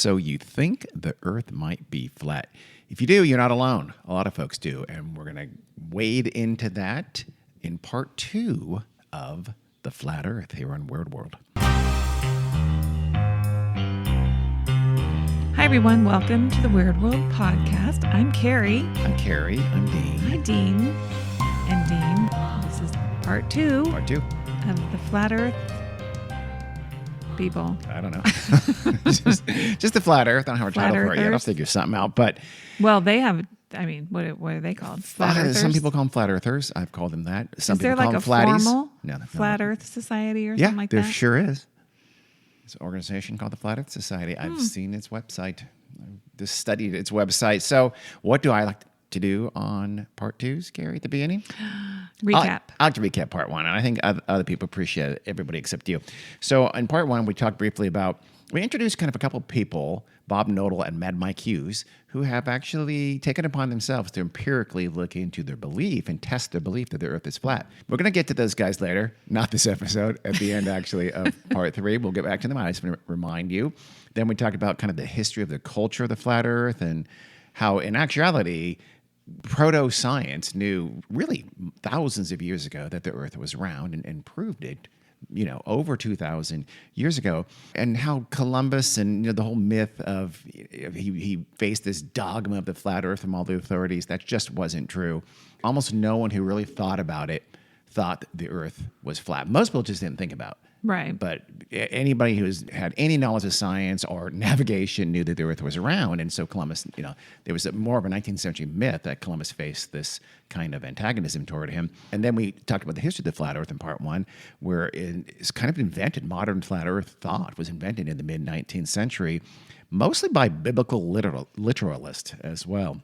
So you think the Earth might be flat. If you do, you're not alone. A lot of folks do. And we're going to wade into that in part 2 of The Flat Earth here on Weird World. Hi, everyone. Welcome to the Weird World podcast. I'm Carrie. I'm Carrie. I'm Dean. Hi, Dean. And Dean, this is part 2. Part 2. Of The Flat Earth people. I don't know. just the Flat Earth. I don't have a title for it yet. I'll figure something out. But well, they have, I mean, what are they called? Flat Earthers? Some people call them Flat Earthers. I've called them that. Some is there people like call a them flatties. formal No, Flat Earth Society or something like that? Yeah, there sure is. It's an organization called the Flat Earth Society. I've seen its website. I've just studied its website. So what do I like to do on part 2, Gary, at the beginning? Recap. I like to recap part 1, and I think other people appreciate it, everybody except you. So in part 1, we talked briefly about, we introduced kind of a couple of people, Bob Knodel and Mad Mike Hughes, who have actually taken upon themselves to empirically look into their belief and test their belief that the Earth is flat. We're going to get to those guys later, not this episode, at the end actually of part 3. We'll get back to them. I just want to remind you. Then we talked about kind of the history of the culture of the flat Earth and how in actuality, proto-science knew really thousands of years ago that the Earth was round and proved it, over 2,000 years ago, and how Columbus and the whole myth of he faced this dogma of the flat Earth from all the authorities. That just wasn't true. Almost no one who really thought about it thought the Earth was flat. Most people just didn't think about it. Right. But anybody who's had any knowledge of science or navigation knew that the Earth was round. And so Columbus, there was more of a 19th century myth that Columbus faced this kind of antagonism toward him. And then we talked about the history of the flat Earth in part 1, where it's kind of invented. Modern flat Earth thought was invented in the mid-19th century, mostly by biblical literalists as well.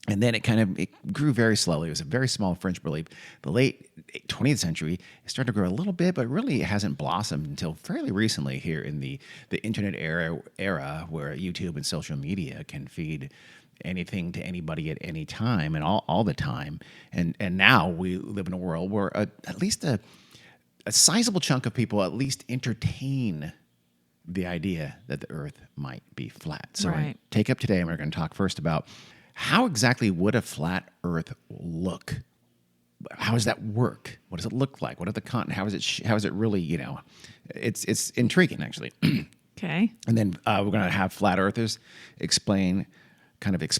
And then it grew very slowly. It was a very small fringe belief. The late 20th century, it started to grow a little bit, but really it hasn't blossomed until fairly recently here in the internet era where YouTube and social media can feed anything to anybody at any time and all the time. And now we live in a world where at least a sizable chunk of people at least entertain the idea that the Earth might be flat. So right. Take up today, and we're going to talk first about how exactly would a flat Earth look? How does that work? What does it look like? What are the continents? How is it really? It's intriguing actually. Okay. And then we're going to have flat earthers explain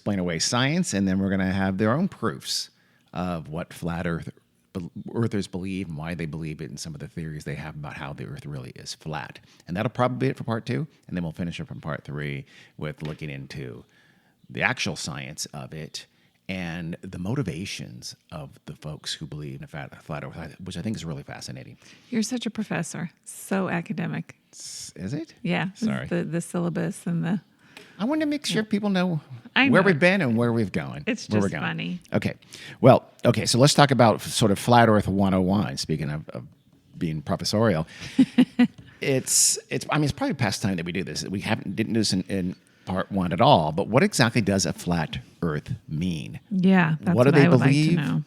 away science, and then we're going to have their own proofs of what flat earthers believe and why they believe it, and some of the theories they have about how the Earth really is flat. And that'll probably be it for part 2, and then we'll finish up in part 3 with looking into the actual science of it and the motivations of the folks who believe in a flat Earth, which I think is really fascinating. You're such a professor. So academic. Is it? Yeah. Sorry. The syllabus and the... I want to make sure people know where we've been and where we've gone. It's just funny. Okay. Well, so let's talk about sort of Flat Earth 101, speaking of being professorial. It's probably past time that we do this. We didn't do this in part 1 at all, but what exactly does a flat Earth mean? Yeah, that's what do they I would believe? like to know.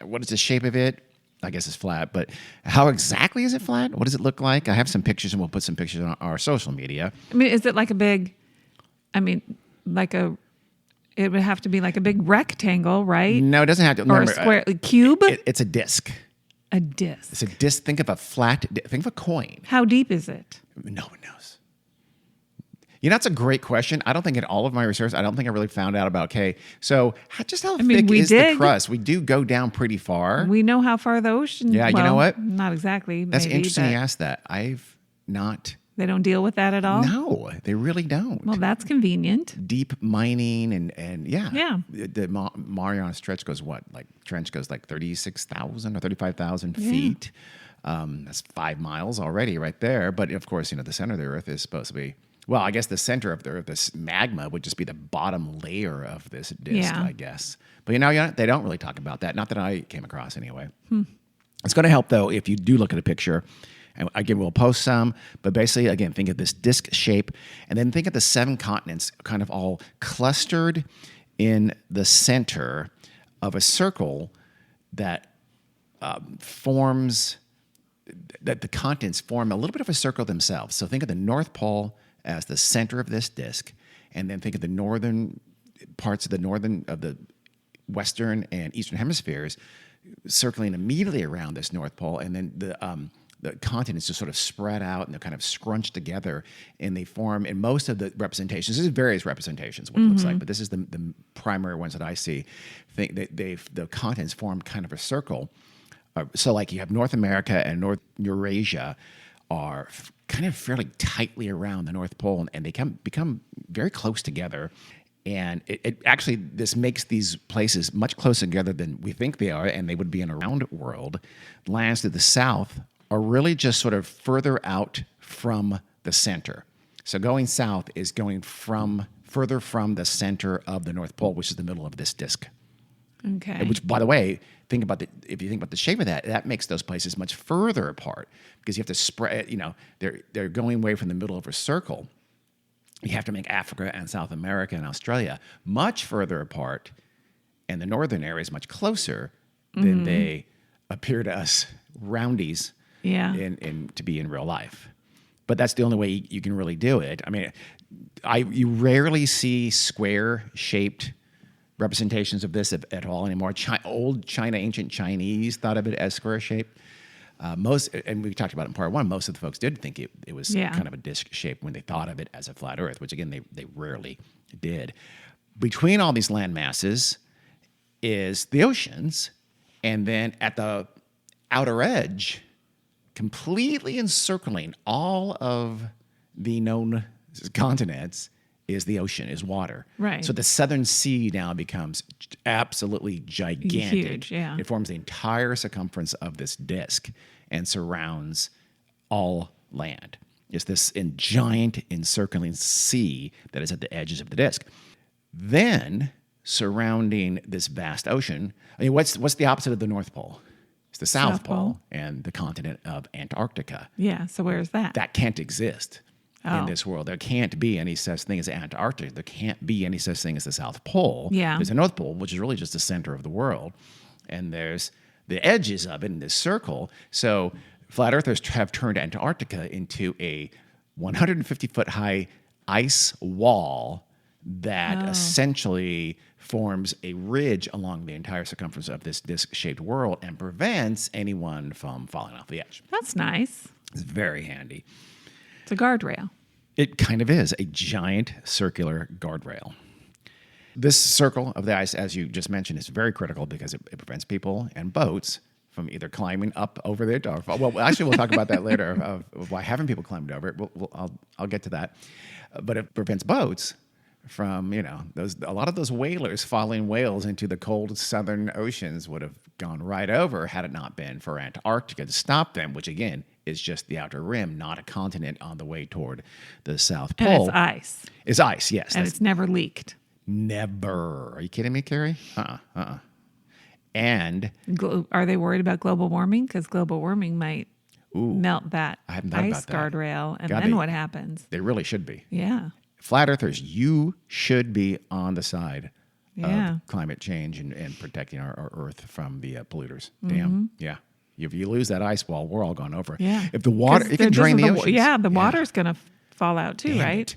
What is the shape of it? I guess it's flat, but how exactly is it flat? What does it look like? I have some pictures, and we'll put some pictures on our social media. I mean, is it like it would have to be like a big rectangle, right? No, it doesn't have to. Or a square, cube? It's a disc. A disc. It's a disc. Think of a coin. How deep is it? No one knows. That's a great question. I don't think in all of my research, I don't think I really found out about, so how thick is the crust? We do go down pretty far. We know how far the ocean... Yeah, you know what? Not exactly. That's interesting you asked that. I've not... They don't deal with that at all? No, they really don't. Well, that's convenient. Deep mining and yeah. Yeah. The Mariana Trench goes like 36,000 or 35,000 feet. That's 5 miles already right there. But of course, the center of the Earth is supposed to be... Well, I guess the center of the Earth, this magma, would just be the bottom layer of this disk, I guess. But they don't really talk about that. Not that I came across anyway. It's going to help, though, if you do look at a picture. And again, we'll post some. But basically, again, think of this disc shape. And then think of the 7 continents kind of all clustered in the center of a circle that forms... that the continents form a little bit of a circle themselves. So think of the North Pole as the center of this disk, and then think of the northern parts of the western and eastern hemispheres circling immediately around this North Pole, and then the continents just sort of spread out and they're kind of scrunched together, and they form in most of the representations. There's various representations what it looks like, but this is the primary ones that I see. Think that the continents form kind of a circle. So like you have North America and North Eurasia are kind of fairly tightly around the North Pole, and they become very close together. And it actually, this makes these places much closer together than we think they are, and they would be in a round world. Lands to the south are really just sort of further out from the center. So going south is going further from the center of the North Pole, which is the middle of this disk. Okay. Which, by the way, if you think about the shape of that makes those places much further apart, because you have to spread, they're going away from the middle of a circle. You have to make Africa and South America and Australia much further apart, and the northern area is much closer than they appear to us roundies to be in real life. But that's the only way you can really do it. I mean, you rarely see square-shaped representations of this at all anymore. Old China, ancient Chinese thought of it as square-shaped. Most, and we talked about it in part one, most of the folks did think it was kind of a disc shape when they thought of it as a flat Earth, which again, they rarely did. Between all these land masses is the oceans, and then at the outer edge, completely encircling all of the known continents, is the ocean, is water. Right. So the Southern Sea now becomes absolutely gigantic. Huge, yeah. It forms the entire circumference of this disk and surrounds all land. It's this giant encircling sea that is at the edges of the disk. Then, surrounding this vast ocean, I mean, what's the opposite of the North Pole? It's the South Pole and the continent of Antarctica. Yeah, so where's that? That can't exist in this world. There can't be any such thing as Antarctica. There can't be any such thing as the South Pole. Yeah. There's a North Pole, which is really just the center of the world. And there's the edges of it in this circle. So flat earthers have turned Antarctica into a 150-foot high ice wall that essentially forms a ridge along the entire circumference of this disc-shaped world and prevents anyone from falling off the edge. That's nice. It's very handy. It's a guardrail. It kind of is a giant circular guardrail. This circle of the ice, as you just mentioned, is very critical because it prevents people and boats from either climbing up over it or, well, actually, we'll talk about that later of why haven't people climbed over it. I'll get to that. But it prevents boats from, a lot of those whalers following whales into the cold southern oceans would have gone right over had it not been for Antarctica to stop them, which again is just the outer rim, not a continent on the way toward the South Pole. And it's ice. It's ice, yes. And it's never leaked. Never. Are you kidding me, Carrie? And Are they worried about global warming? Because global warming might melt that I hadn't thought ice about that. guardrail, and God, then what happens? they really should be. Yeah. Flat earthers, you should be on the side Yeah. of climate change and protecting our Earth from the polluters. Damn. Yeah. If you lose that ice wall, we're all gone over. Yeah. If the water, it can drain the oceans. Yeah, the water's going to fall out too, Damn right? it.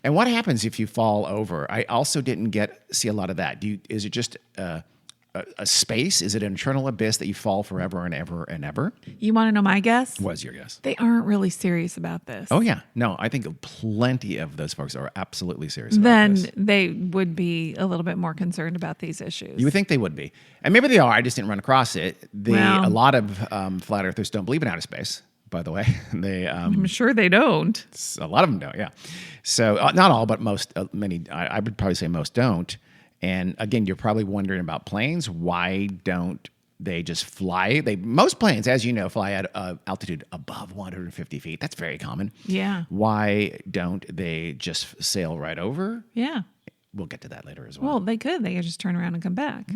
And what happens if you fall over? I also didn't see a lot of that. Is it just a space? Is it an eternal abyss that you fall forever and ever and ever? You want to know my guess? What's your guess? They aren't really serious about this. Oh, yeah. No, I think plenty of those folks are absolutely serious about this. Then they would be a little bit more concerned about these issues. You would think they would be. And maybe they are. I just didn't run across it. Well, a lot of flat earthers don't believe in outer space, by the way. I'm sure they don't. A lot of them don't, yeah. So not all, but most, many, I would probably say most don't. And again, you're probably wondering about planes. Why don't they just fly? Most planes, as you know, fly at altitude above 150 feet. That's very common. Yeah. Why don't they just sail right over? Yeah. We'll get to that later as well. Well, they could. They could just turn around and come back.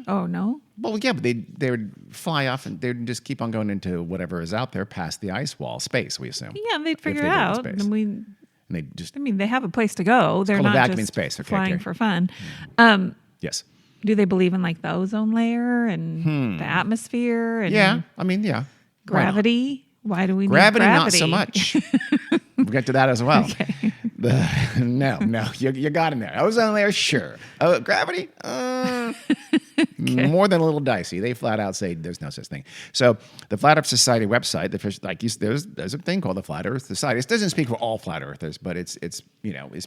Oh, no? Well, yeah, but they would fly off and they'd just keep on going into whatever is out there past the ice wall, space, we assume. Yeah, they'd figure they it live in out. space. And they just, they have a place to go. They're called a not vacuum in just space. Okay, flying Carrie. for fun. yes. Do they believe in like the ozone layer and the atmosphere and Yeah, I mean, yeah. gravity? Why do we Gravity, need not gravity? so much. We'll get to that as well. Okay. No, you got in there. Ozone layer, sure. Gravity, more than a little dicey. They flat out say there's no such thing. So the Flat Earth Society website, there's a thing called the Flat Earth Society. It doesn't speak for all flat earthers, but it's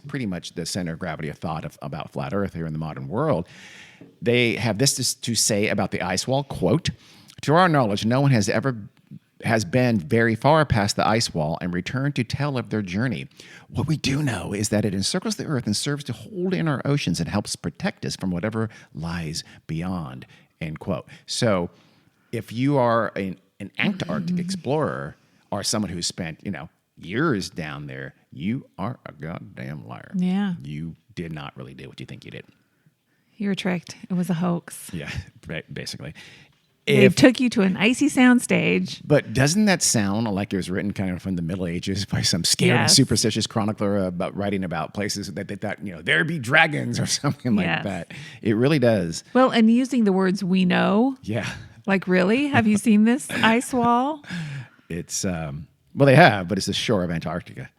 pretty much the center of gravity of thought about flat Earth here in the modern world. They have this to say about the ice wall, quote, "To our knowledge, no one has been very far past the ice wall and returned to tell of their journey. What we do know is that it encircles the Earth and serves to hold in our oceans and helps protect us from whatever lies beyond," end quote. So if you are an Antarctic explorer or someone who's spent, years down there, you are a goddamn liar. Yeah. You did not really do what you think you did. You were tricked. It was a hoax. Yeah, basically. They took you to an icy soundstage. But doesn't that sound like it was written kind of from the Middle Ages by some scared and superstitious chronicler writing about places that they thought, there be dragons or something like that? It really does. Well, and using the words "we know." Yeah. Like, really? Have you seen this ice wall? It's, they have, but it's the shore of Antarctica.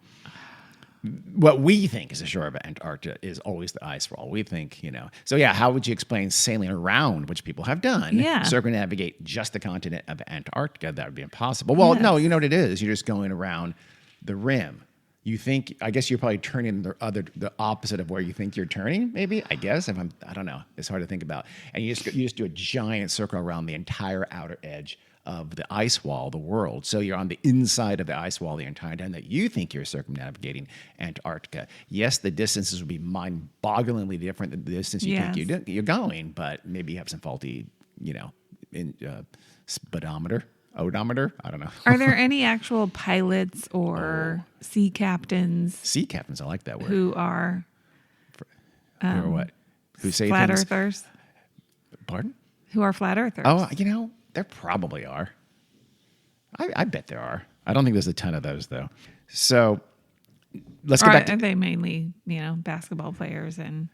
What we think is the shore of Antarctica is always the ice wall. We think, So, how would you explain sailing around, which people have done, circumnavigate just the continent of Antarctica? That would be impossible. Well, no, you know what it is? You're just going around the rim. You think, I guess you're probably turning the opposite of where you think you're turning, maybe, I guess. I don't know. It's hard to think about. And you just do a giant circle around the entire outer edge of the ice wall, the world. So you're on the inside of the ice wall the entire time that you think you're circumnavigating Antarctica. Yes, the distances would be mind-bogglingly different than the distance you think you're going, but maybe you have some faulty, speedometer, odometer. I don't know. Are there any actual pilots or sea captains? Sea captains, I like that word. Who are what? Who say flat things? earthers? Pardon? Who are flat earthers? Oh, there probably are. I bet there are. I don't think there's a ton of those, though. So let's get back to... Are they mainly, basketball players and...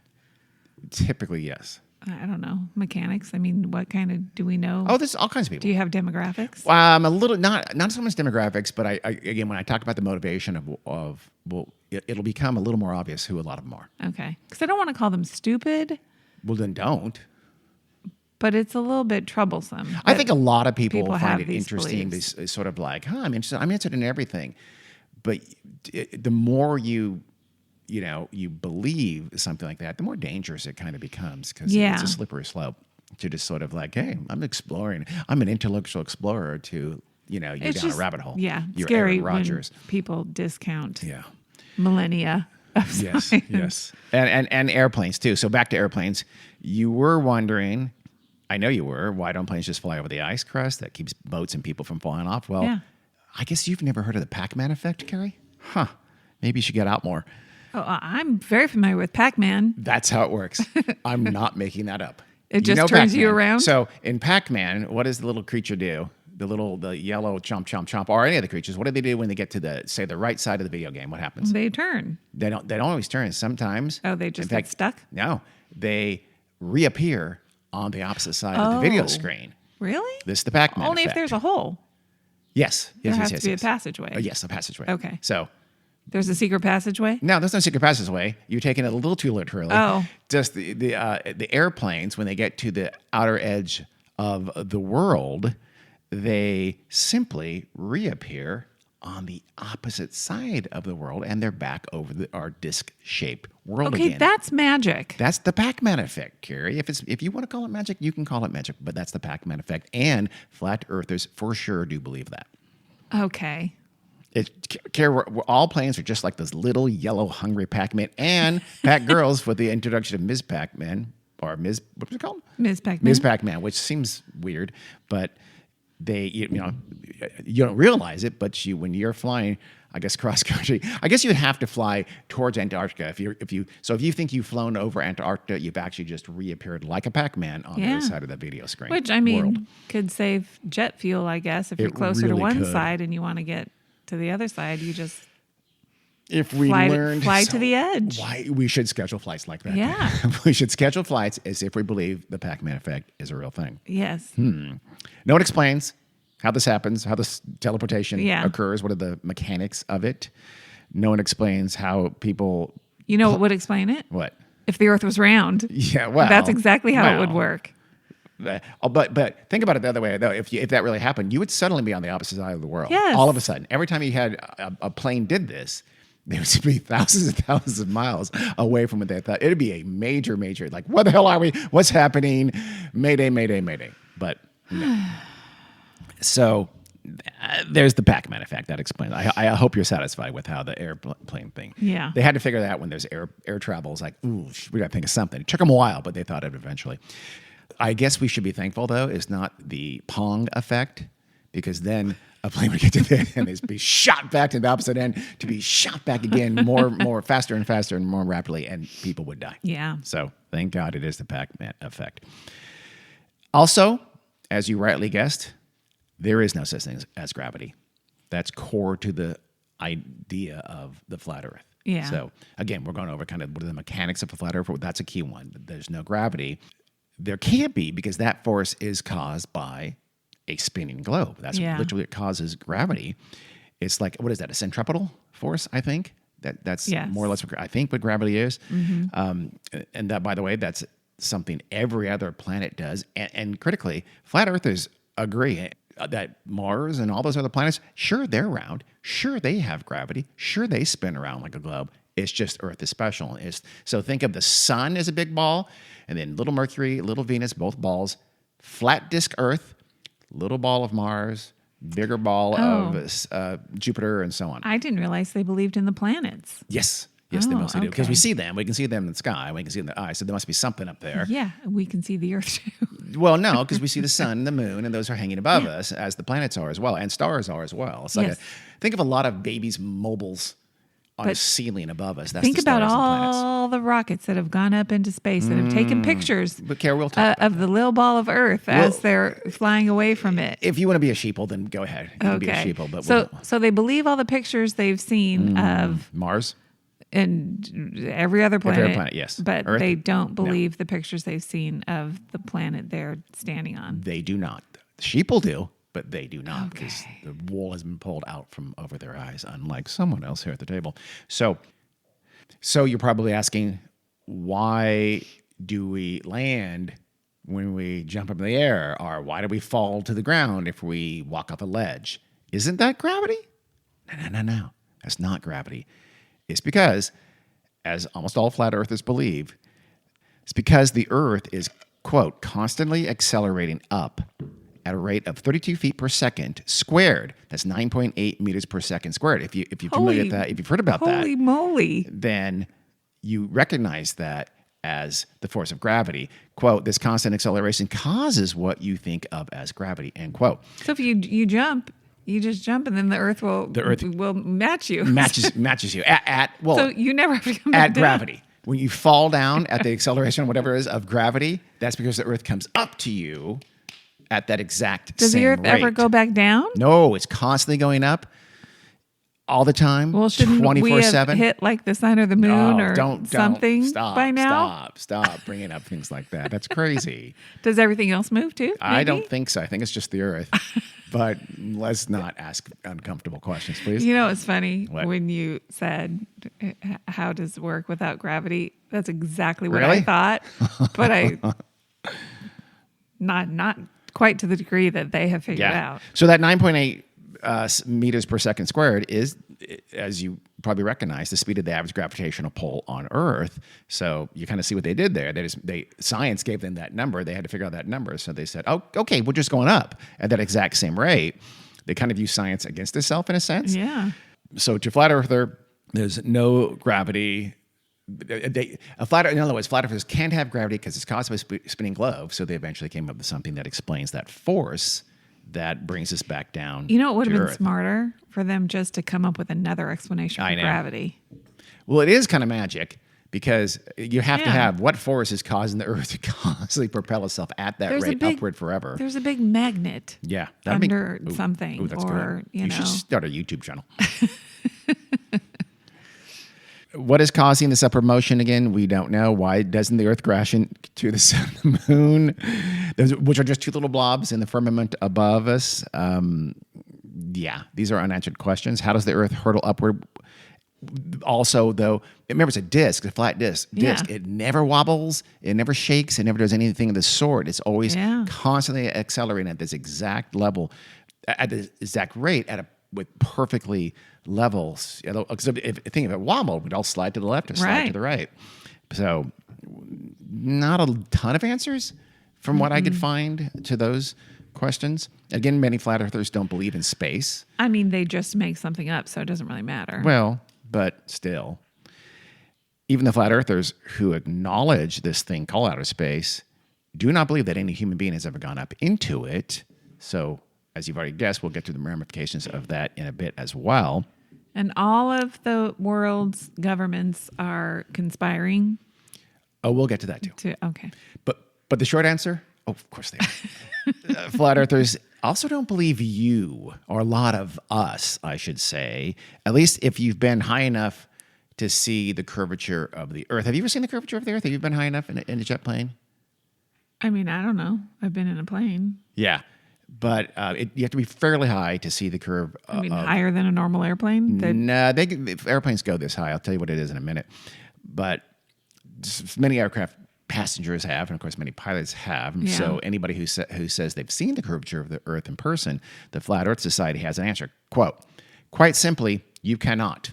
Typically, yes. I don't know. Mechanics? I mean, what kind of... Do we know? Oh, there's all kinds of people. Do you have demographics? A little... Not so much demographics, but I again, when I talk about the motivation it'll become a little more obvious who a lot of them are. Okay. Because I don't want to call them stupid. Well, then don't. But it's a little bit troublesome. I think a lot of people find it interesting. Beliefs. This sort of like, I'm interested in everything. But the more you believe something like that, the more dangerous it kind of becomes because it's a slippery slope to just sort of like, hey, I'm exploring. I'm an intellectual explorer to, you're down a rabbit hole. Yeah, you're scary Aaron Rodgers. when people discount Yeah. millennia of science. Yes. And airplanes too. So back to airplanes. You were wondering, I know you were, why don't planes just fly over the ice crust that keeps boats and people from falling off? Well, I guess you've never heard of the Pac-Man effect, Carrie? Huh. Maybe you should get out more. Oh, I'm very familiar with Pac-Man. That's how it works. I'm not making that up. It just turns you around? So in Pac-Man, what does the little creature do? The yellow chomp, chomp, chomp, or any of the creatures, what do they do when they get to the right side of the video game? What happens? They turn. They don't always turn. Sometimes. Oh, they just get stuck? No. They reappear on the opposite side of the video screen. Really? This is the Pac-Man Only effect. if there's a hole. Yes. There has to be a passageway. Yes, a passageway. Okay. So there's a secret passageway? no, there's no secret passageway. You're taking it a little too literally. Oh. Just the airplanes, when they get to the outer edge of the world, they simply reappear on the opposite side of the world, and they're back over our disc-shaped world again. Okay, that's magic. That's the Pac-Man effect, Carrie. If you want to call it magic, you can call it magic, but that's the Pac-Man effect, and flat earthers for sure do believe that. Okay. Carrie, all planes are just like those little yellow hungry Pac-Man and Pac-Girls with the introduction of Ms. Pac-Man, or Ms. What was it called? Ms. Pac-Man. Ms. Pac-Man, which seems weird, but you don't realize it, but when you're flying, I guess cross country, I guess you'd have to fly towards Antarctica. If you think you've flown over Antarctica, you've actually just reappeared like a Pac-Man on the other side of the video screen. Which could save jet fuel, I guess. If you're closer to one side and you want to get to the other side, you just fly to the edge. Why we should schedule flights like that. Yeah. We should schedule flights as if we believe the Pac-Man effect is a real thing. Yes. No one explains how this happens, how this teleportation occurs, what are the mechanics of it. No one explains how people. You know what would explain it? What? If the Earth was round. Yeah, well, that's exactly how it would work. But think about it the other way though. If that really happened, you would suddenly be on the opposite side of the world. Yes. All of a sudden, every time you had a plane did this, they would be thousands and thousands of miles away from what they thought. It'd be a major, like, where the hell are we? What's happening? Mayday, mayday, mayday. But no. So there's the Pac-Man effect. That explains. I hope you're satisfied with how the airplane thing. Yeah. They had to figure that out when there's air travel. It's like, ooh, we got to think of something. It took them a while, but they thought of it eventually. I guess we should be thankful, though, it's not the Pong effect, because then a plane would get to the end and it'd be shot back to the opposite end to be shot back again more faster and faster and more rapidly, and people would die. Yeah. So thank God it is the Pac-Man effect. Also, as you rightly guessed, there is no such thing as gravity. That's core to the idea of the flat Earth. Yeah. So again, we're going over kind of what are the mechanics of the flat Earth. That's a key one. There's no gravity. There can't be, because that force is caused by a spinning globe. That's literally what causes gravity. It's like, what is that? A centripetal force, I think. That's more or less what I think what gravity is. Mm-hmm. And that, by the way, that's something every other planet does. And critically, flat earthers agree that Mars and all those other planets, sure, they're round. Sure, they have gravity. Sure, they spin around like a globe. It's just Earth is special. So think of the sun as a big ball, and then little Mercury, little Venus, both balls, flat disk Earth, little ball of Mars, bigger ball of Jupiter, and so on. I didn't realize they believed in the planets. Yes, they mostly do. Because we see them. We can see them in the sky. We can see them in the eye. So there must be something up there. Yeah, we can see the Earth too. Well, no, because we see the sun and the moon, and those are hanging above us, as the planets are as well, and stars are as well. It's like think of a lot of babies' mobiles on a ceiling above us. That's think the stars about and planets. all the rockets that have gone up into space that have taken pictures But Kara, we'll talk about of the little ball of Earth as they're flying away from it. If you want to be a sheeple, then go ahead. You can be a sheeple. But so they believe all the pictures they've seen of Mars and every other planet. Every other planet, yes. But Earth? they don't believe the pictures they've seen of the planet they're standing on. They do not. The sheeple do, but they do not, because the wool has been pulled out from over their eyes, unlike someone else here at the table. So you're probably asking, why do we land when we jump up in the air? Or why do we fall to the ground if we walk off a ledge? Isn't that gravity? No. That's not gravity. It's because, as almost all flat earthers believe, it's because the Earth is, quote, constantly accelerating up at a rate of 32 feet per second squared. That's 9.8 meters per second squared. If you're familiar with that, if you've heard about that, holy moly, then you recognize that as the force of gravity. Quote, this constant acceleration causes what you think of as gravity, end quote. So if you jump, you just jump, and then the Earth will match you. Matches you so you never have to come back at gravity. Down. When you fall down at the acceleration, whatever it is, of gravity, that's because the Earth comes up to you at that exact Does same the Earth rate. ever go back down? No, it's constantly going up all the time. Well, shouldn't 24/7. we have hit like the sun or the moon or something by now? Stop bringing up things like that. That's crazy. Does everything else move too? Maybe? I don't think so. I think it's just the Earth. But let's not ask uncomfortable questions, please. You know, it's funny What? when you said, how does it work without gravity? That's exactly what Really? I thought. But I, not quite to the degree that they have figured out. So that 9.8 meters per second squared is, as you probably recognize, the speed of the average gravitational pull on Earth. So you kind of see what they did there. Science gave them that number. They had to figure out that number. So they said, oh, okay, we're just going up at that exact same rate. They kind of use science against itself in a sense. Yeah. So to flat earther, there's no gravity. In other words, flat earthers can't have gravity because it's caused by a spinning globe. So they eventually came up with something that explains that force that brings us back down. You know, it would have been Earth. Smarter for them just to come up with another explanation for gravity. Well, it is kind of magic because you have to have what force is causing the Earth to constantly propel itself at that rate upward forever. There's a big magnet under something. That's or, good. You should start a YouTube channel. What is causing this upward motion again? We don't know. Why doesn't the Earth crash into the sun and the moon, which are just two little blobs in the firmament above us? These are unanswered questions. How does the Earth hurtle upward Also, though, remember it's a disc, a flat disc. Yeah. It never wobbles, it never shakes, it never does anything of the sort. It's always constantly accelerating at this exact level, at the exact rate, with perfectly levels. Because if think of it wobbled, we'd all slide to the left or slide to the right. So, not a ton of answers from what I could find to those questions. Again, many flat earthers don't believe in space. I mean, they just make something up, so it doesn't really matter. Well, but still, even the flat earthers who acknowledge this thing called outer space do not believe that any human being has ever gone up into it. So, as you've already guessed, we'll get to the ramifications of that in a bit as well. And all of the world's governments are conspiring. Oh, we'll get to that too. Okay. But the short answer, of course they are. Flat earthers also don't believe you, or a lot of us, I should say, at least if you've been high enough to see the curvature of the Earth. Have you ever seen the curvature of the Earth? Have you been high enough in a jet plane? I mean, I don't know. I've been in a plane. Yeah. But you have to be fairly high to see the curve. Higher than a normal airplane? No, airplanes go this high. I'll tell you what it is in a minute. But many aircraft passengers have, and of course many pilots have. Yeah. So anybody who says they've seen the curvature of the Earth in person, the Flat Earth Society has an answer. Quote, quite simply, you cannot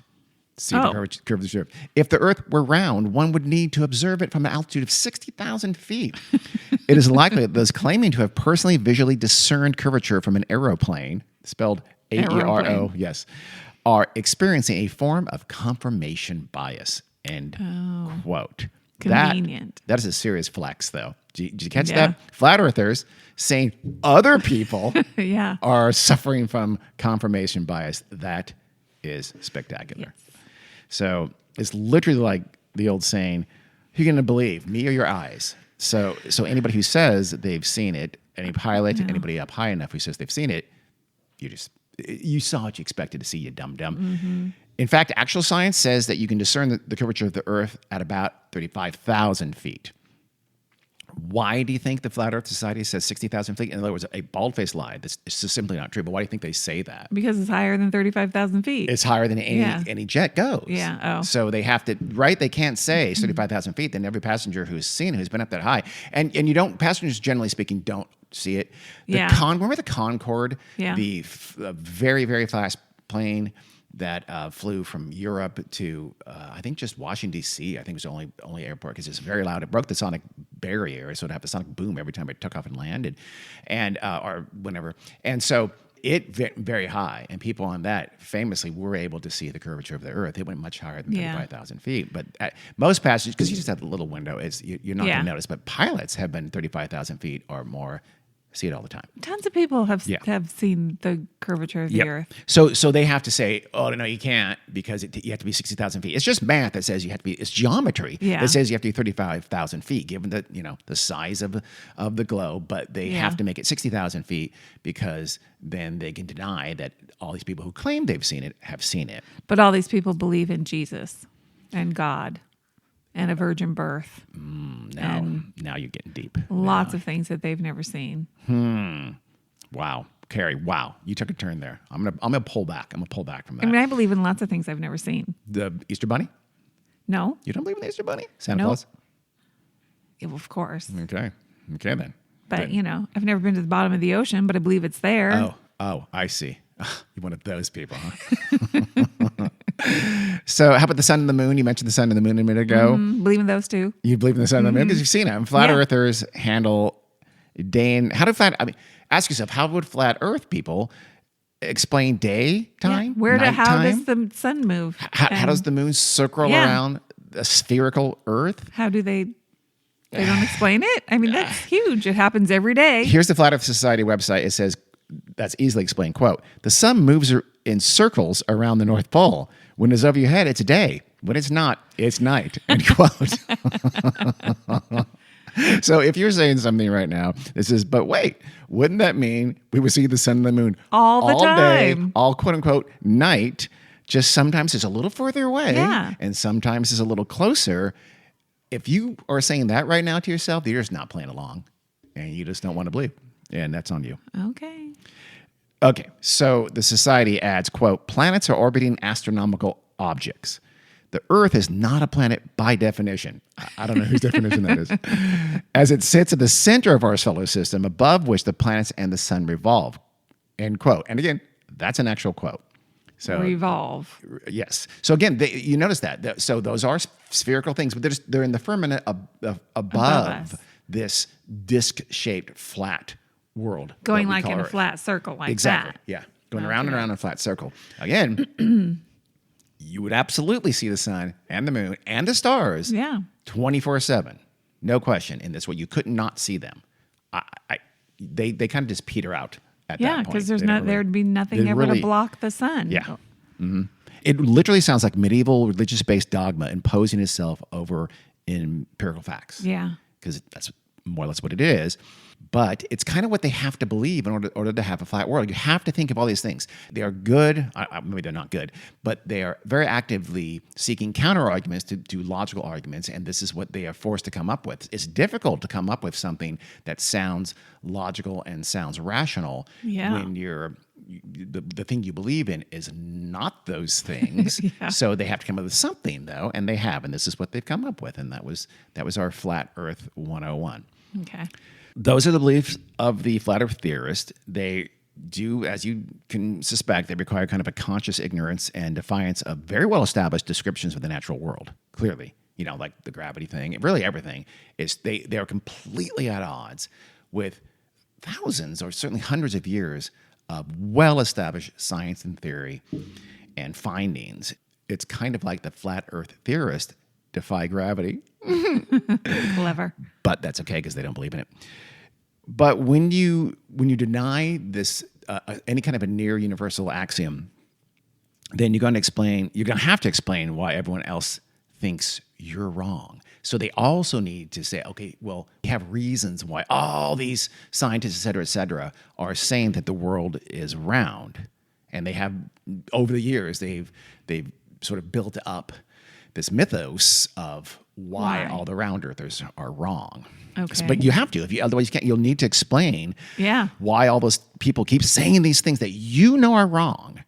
see the curvature of the Earth. If the Earth were round, one would need to observe it from an altitude of 60,000 feet. It is likely that those claiming to have personally visually discerned curvature from an aeroplane, spelled A-E-R-O, yes, are experiencing a form of confirmation bias. End quote. Convenient. That is a serious flex, though. Did you catch that? Flat earthers saying other people are suffering from confirmation bias. That is spectacular. Yes. So it's literally like the old saying, who are you going to believe, me or your eyes? So anybody who says they've seen it, any pilot, anybody up high enough who says they've seen it, you saw what you expected to see, you dumb. Mm-hmm. In fact, actual science says that you can discern the curvature of the Earth at about 35,000 feet. Why do you think the Flat Earth Society says 60,000 feet? In other words, a bald-faced lie. This is just simply not true. But why do you think they say that? Because it's higher than 35,000 feet. It's higher than any jet goes. Yeah. Oh. So they have to, right? They can't say 35,000 feet. Then every passenger who's been up that high. And you don't, passengers generally speaking don't see it. Remember the Concorde? Yeah. The very, very fast plane that flew from Europe to, I think, just Washington, D.C. I think it was the only airport because it's very loud. It broke the sonic barrier, so it'd have the sonic boom every time it took off and landed, or whenever. And so it went very high, and people on that famously were able to see the curvature of the Earth. It went much higher than 35,000 feet. But most passengers, because you just have the little window, you're not going to notice. But pilots have been 35,000 feet or more. See it all the time. Tons of people have seen the curvature of the Earth. So they have to say, oh, no, you can't because you have to be 60,000 feet. It's just math that says you have to be, it's geometry that says you have to be 35,000 feet given the size of the globe, but they have to make it 60,000 feet because then they can deny that all these people who claim they've seen it have seen it. But all these people believe in Jesus and God. And a virgin birth. Now you're getting deep. Lots of things that they've never seen. Wow. Carrie, wow. You took a turn there. I'm gonna pull back. I'm gonna pull back from that. I mean, I believe in lots of things I've never seen. The Easter Bunny? No. You don't believe in the Easter Bunny? Santa Claus? Yeah, well, of course. Okay then. But, I've never been to the bottom of the ocean, but I believe it's there. Oh, I see. You're one of those people, huh? So how about the sun and the moon? You mentioned the sun and the moon a minute ago. Believe in those too. You believe in the sun and the moon because you've seen them. Flat earthers handle ask yourself, how would flat earth people explain daytime? How does the sun move? How does the moon circle around a spherical Earth? How do they don't explain it? I mean, that's huge. It happens every day. Here's the Flat Earth Society website. It says, that's easily explained. Quote, the sun moves in circles around the North Pole. When it's over your head, it's day. When it's not, it's night. End quote. So if you're saying something right now that says, but wait, wouldn't that mean we would see the sun and the moon all the time? Day, all quote unquote night, just sometimes it's a little further away and sometimes it's a little closer. If you are saying that right now to yourself, you're just not playing along and you just don't want to believe. And that's on you. Okay, so the society adds, quote, planets are orbiting astronomical objects. The Earth is not a planet by definition. I don't know whose definition that is. As it sits at the center of our solar system, above which the planets and the sun revolve. End quote. And again, that's an actual quote. So revolve. Yes. So again, you notice that. So those are spherical things, but they're in the firmament above this disc-shaped flat world. Going like in a flat circle like exactly. that. Yeah. Going around and around in a flat circle. Again, you would absolutely see the sun and the moon and the stars 24/7. No question in this way. You could not see them. They kind of just peter out at that point. Yeah, because there'd be nothing ever to block the sun. Yeah. Mm-hmm. It literally sounds like medieval religious-based dogma imposing itself over empirical facts. Yeah. Because that's more or less what it is. But it's kind of what they have to believe in order to have a flat world. You have to think of all these things. They are good. Maybe they're not good, but they are very actively seeking counter-arguments to logical arguments, and this is what they are forced to come up with. It's difficult to come up with something that sounds logical and sounds rational when the thing you believe in is not those things. So they have to come up with something, though, and they have, and this is what they've come up with, and that was our Flat Earth 101. Okay. Those are the beliefs of the flat earth theorist. They do, as you can suspect, they require kind of a conscious ignorance and defiance of very well-established descriptions of the natural world. Clearly, like the gravity thing, really everything is they are completely at odds with thousands or certainly hundreds of years of well-established science and theory and findings. It's kind of like the flat earth theorist defy gravity. Clever. But that's okay because they don't believe in it. But when you deny this any kind of a near universal axiom, then you're going to have to explain why everyone else thinks you're wrong. So they also need to say, okay, well, we have reasons why all these scientists, et cetera, are saying that the world is round, and they have over the years they've sort of built up this mythos of why all the round earthers are wrong. Okay. But you have to, otherwise you'll need to explain why all those people keep saying these things that are wrong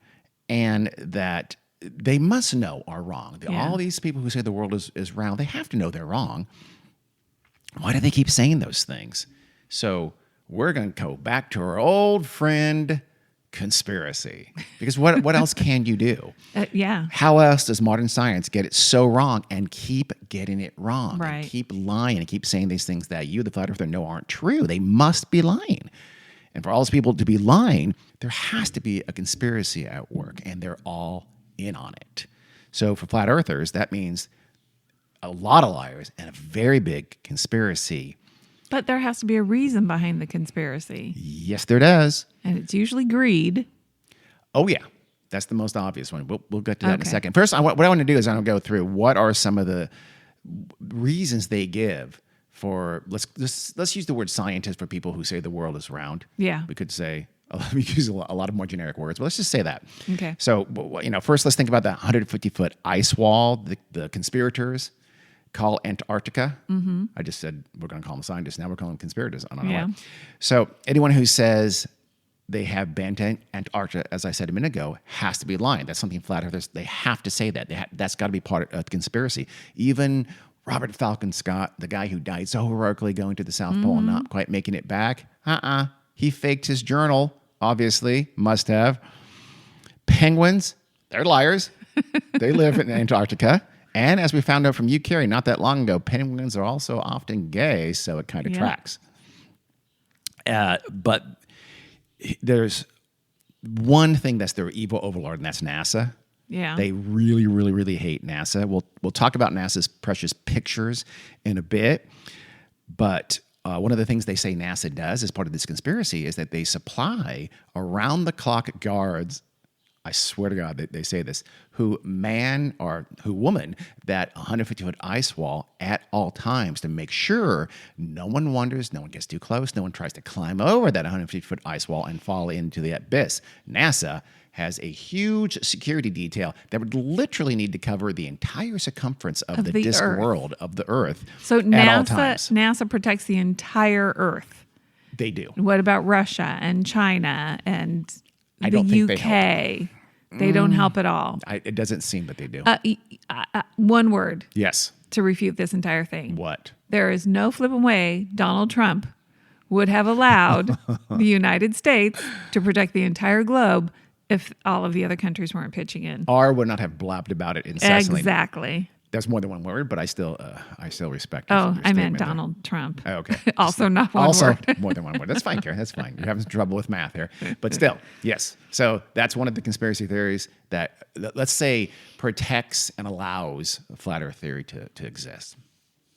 and that they must know are wrong. All these people who say the world is round, they have to know they're wrong. Why do they keep saying those things? So we're going to go back to our old friend conspiracy, because what else can you do? How else does modern science get it so wrong and keep getting it wrong? Right. And keep lying and keep saying these things that you, the flat earther, know aren't true. They must be lying. And for all those people to be lying, there has to be a conspiracy at work, and they're all in on it. So for flat earthers, that means a lot of liars and a very big conspiracy. But there has to be a reason behind the conspiracy. Yes, there does. And it's usually greed. Oh, yeah. That's the most obvious one. We'll get to that in a second. First, what I want to do is I want to go through what are some of the reasons they give for, let's use the word scientist for people who say the world is round. Yeah. We could say, we use a lot of more generic words, but let's just say that. Okay. So, first let's think about that 150-foot ice wall the conspirators call Antarctica. Mm-hmm. I just said we're going to call them scientists. Now we're calling them conspirators. I don't know why. So anyone who says they have banned Antarctica, as I said a minute ago, has to be lying. That's something flat earthers, they have to say that. That's got to be part of the conspiracy. Even Robert Falcon Scott, the guy who died so heroically going to the South Pole and not quite making it back, he faked his journal, obviously, must have. Penguins, they're liars. They live in Antarctica. And as we found out from you, Carrie, not that long ago, penguins are also often gay, so it kind of tracks. But there's one thing that's their evil overlord, and that's NASA. Yeah. They really, really, really hate NASA. We'll talk about NASA's precious pictures in a bit, but one of the things they say NASA does as part of this conspiracy is that they supply around-the-clock guards. I swear to God they say this, who woman that 150-foot ice wall at all times to make sure no one wanders, no one gets too close, no one tries to climb over that 150-foot ice wall and fall into the abyss. NASA has a huge security detail that would literally need to cover the entire circumference of the disk world of the Earth. So at all times. NASA protects the entire Earth. They do. What about Russia and China and I the don't think UK? they help. They don't help at all. It doesn't seem that they do. One word Yes. to refute this entire thing. What? There is no flipping way Donald Trump would have allowed the United States to protect the entire globe if all of the other countries weren't pitching in. Or would not have blabbed about it incessantly. Exactly. That's more than one word, but I still respect. Oh, your I meant statement there. Donald Trump. Oh, okay. Also not one Also, word. more than one word. That's fine, Karen. That's fine. You're having some trouble with math here. But still, yes. So that's one of the conspiracy theories that, let's say, protects and allows the flat earth theory to exist.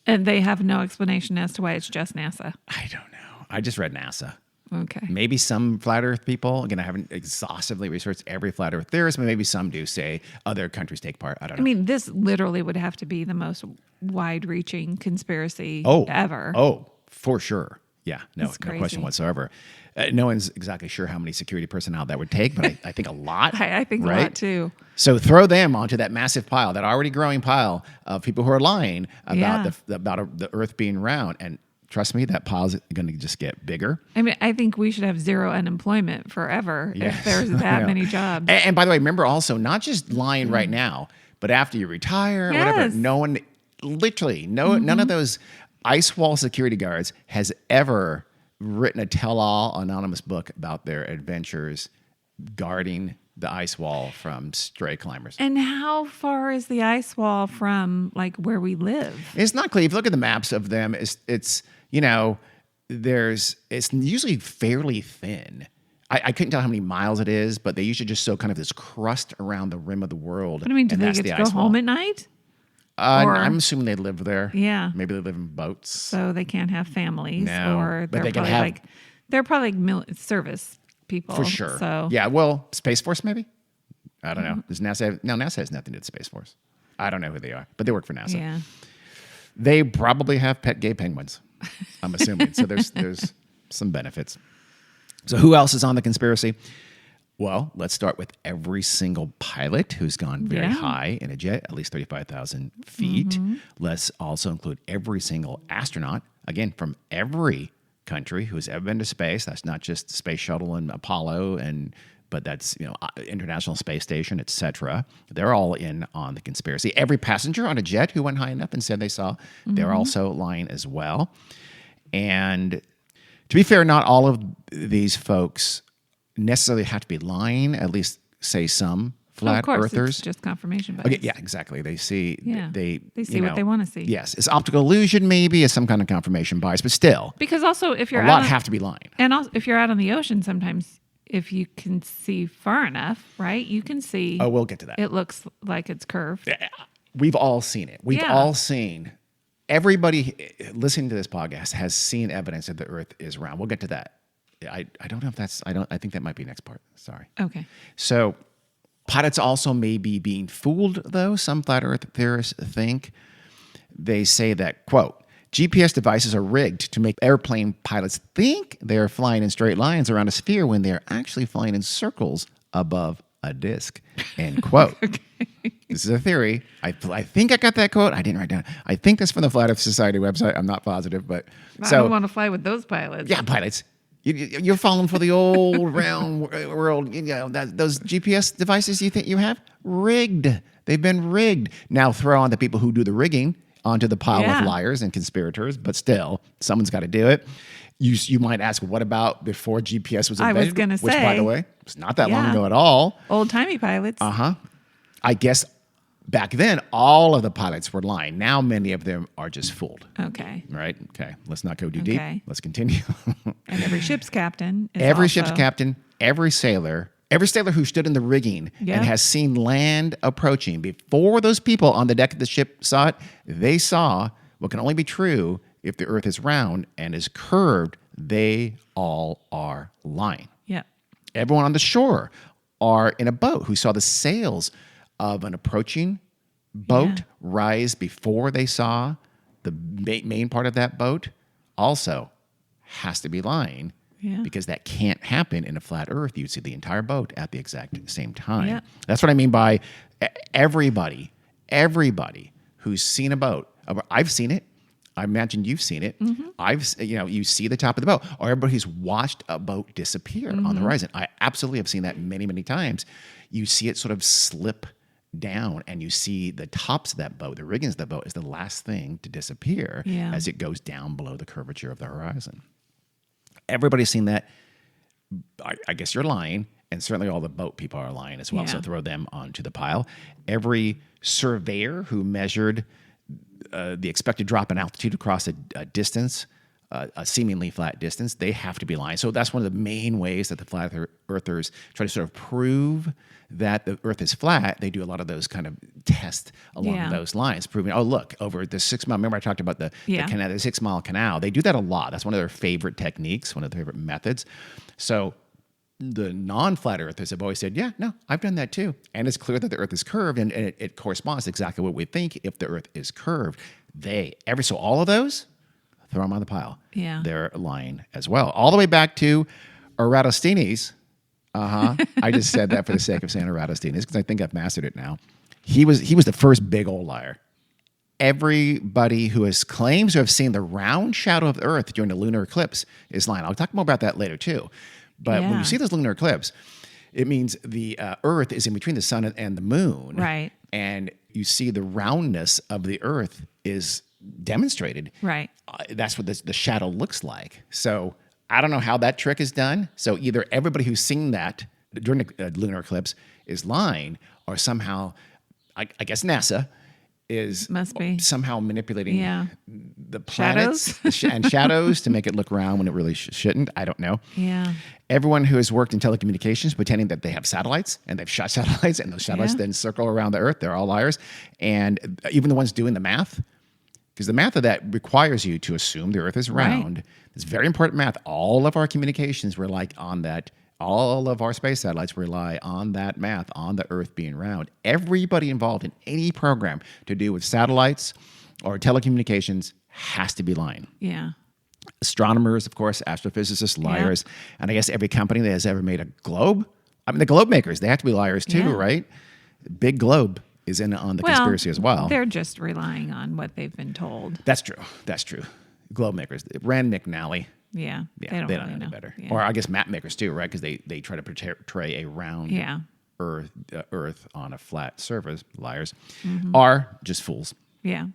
And they have no explanation as to why it's just NASA. I don't know. I just read NASA. Okay. Maybe some flat earth people, again, I haven't exhaustively researched every flat earth theorist, but maybe some do say other countries take part. I don't know. I mean, this literally would have to be the most wide-reaching conspiracy ever. Oh, for sure. Yeah, no crazy. question whatsoever. No one's exactly sure how many security personnel that would take, but I think a lot. I think right? a lot too. So throw them onto that massive pile, that already growing pile of people who are lying about the Earth being round, and trust me, that pile's going to just get bigger. I mean, I think we should have zero unemployment forever if there's that many jobs. And by the way, remember also, not just lying right now, but after you retire, whatever. No one, literally, none of those ice wall security guards has ever written a tell-all anonymous book about their adventures guarding the ice wall from stray climbers. And how far is the ice wall from like where we live? It's not clear. If you look at the maps of them, it's usually fairly thin. I couldn't tell how many miles it is, but they usually just show kind of this crust around the rim of the world. What do you mean? Do they get to go home at night? I'm assuming they live there. Yeah. Maybe they live in boats. So they can't have families. No, Or but they're probably like service people. For sure. So yeah, well, Space Force maybe? I don't know. Does NASA NASA has nothing to do with Space Force. I don't know who they are, but they work for NASA. Yeah. They probably have pet gay penguins, I'm assuming. So there's some benefits. So who else is on the conspiracy? Well, let's start with every single pilot who's gone very high in a jet, at least 35,000 feet. Mm-hmm. Let's also include every single astronaut, again, from every country who's ever been to space. That's not just Space Shuttle and Apollo, but that's International Space Station, etc. They're all in on the conspiracy. Every passenger on a jet who went high enough and said they saw, they're also lying as well. And to be fair, not all of these folks necessarily have to be lying, at least say some flat earthers. It's just confirmation bias. Okay, yeah, exactly. They see they see what they want to see. Yes, it's optical illusion, maybe, it's some kind of confirmation bias, but still, because also if you're a lot have to be lying. And also, if you're out on the ocean, sometimes if you can see far enough, right, you can see. Oh, we'll get to that. It looks like it's curved. We've all seen it. We've all seen. Everybody listening to this podcast has seen evidence that the Earth is round. We'll get to that. I don't know if that's. I think that might be next part. Sorry. Okay. So, pilots also may be being fooled, though. Some flat Earth theorists think. They say that, quote, GPS devices are rigged to make airplane pilots think they are flying in straight lines around a sphere when they're actually flying in circles above a disc, end quote. Okay. This is a theory. I think I got that quote. I didn't write down. I think that's from the Flat Earth Society website. I'm not positive, but I don't want to fly with those pilots. Yeah, pilots. You're falling for the old round world. Those GPS devices you think you have? Rigged. They've been rigged. Now throw on the people who do the rigging onto the pile of liars and conspirators, but still, someone's got to do it. You might ask, what about before GPS was invented? I was going to say. Which, by the way, it's not that long ago at all. Old-timey pilots. Uh-huh. I guess back then, all of the pilots were lying. Now, many of them are just fooled. Okay. Right? Okay. Let's not go too deep. Let's continue. And every ship's captain is ship's captain, every sailor who stood in the rigging and has seen land approaching, before those people on the deck of the ship saw it, they saw what can only be true if the Earth is round and is curved. They all are lying. Yeah. Everyone on the shore are in a boat who saw the sails of an approaching boat rise before they saw the main part of that boat, also has to be lying, because that can't happen in a flat Earth. You'd see the entire boat at the exact same time. Yeah. That's what I mean by everybody who's seen a boat. I've seen it. I imagine you've seen it. You see the top of the boat, or everybody who's watched a boat disappear on the horizon. I absolutely have seen that many, many times. You see it sort of slip down, and you see the tops of that boat, the riggings of the boat, is the last thing to disappear as it goes down below the curvature of the horizon. Everybody's seen that. I guess you're lying, and certainly all the boat people are lying as well. Yeah. So throw them onto the pile. Every surveyor who measured the expected drop in altitude across a distance, a seemingly flat distance, they have to be lying. So that's one of the main ways that the flat earthers try to sort of prove that the Earth is flat. They do a lot of those kind of tests along those lines, proving, oh, look, over the 6 mile, remember I talked about the 6 mile canal. They do that a lot. That's one of their favorite techniques, one of their favorite methods. So the non-flat earthers have always said, yeah, no, I've done that too. And it's clear that the Earth is curved, and it corresponds to exactly what we think if the Earth is curved. So all of those, throw them on the pile. Yeah. They're lying as well. All the way back to Eratosthenes. I just said that for the sake of saying Eratosthenes because I think I've mastered it now. He was the first big old liar. Everybody who claims to have seen the round shadow of the Earth during the lunar eclipse is lying. I'll talk more about that later too. But when you see this lunar eclipse, it means the Earth is in between the sun and the moon. Right. And you see the roundness of the Earth is demonstrated. Right. That's what the shadow looks like. So I don't know how that trick is done. So either everybody who's seen that during the lunar eclipse is lying, or somehow, I guess NASA must be somehow manipulating the planets Shadows? and shadows to make it look round when it really shouldn't. I don't know. Yeah. Everyone who has worked in telecommunications pretending that they have satellites and they've shot satellites and those satellites then circle around the Earth, they're all liars. And even the ones doing the math, because the math of that requires you to assume the Earth is round. Right. It's very important math. All of our communications rely on that. All of our space satellites rely on that math, on the Earth being round. Everybody involved in any program to do with satellites or telecommunications has to be lying. Yeah. Astronomers, of course, astrophysicists, liars. And I guess every company that has ever made a globe, the globe makers, they have to be liars too, right? Big Globe is in on the conspiracy as well. They're just relying on what they've been told. That's true. Globe makers. Rand McNally. Yeah. They don't really know any know better. Yeah. Or I guess map makers too, right? Because they try to portray a round Earth on a flat surface. Liars are just fools. Yeah.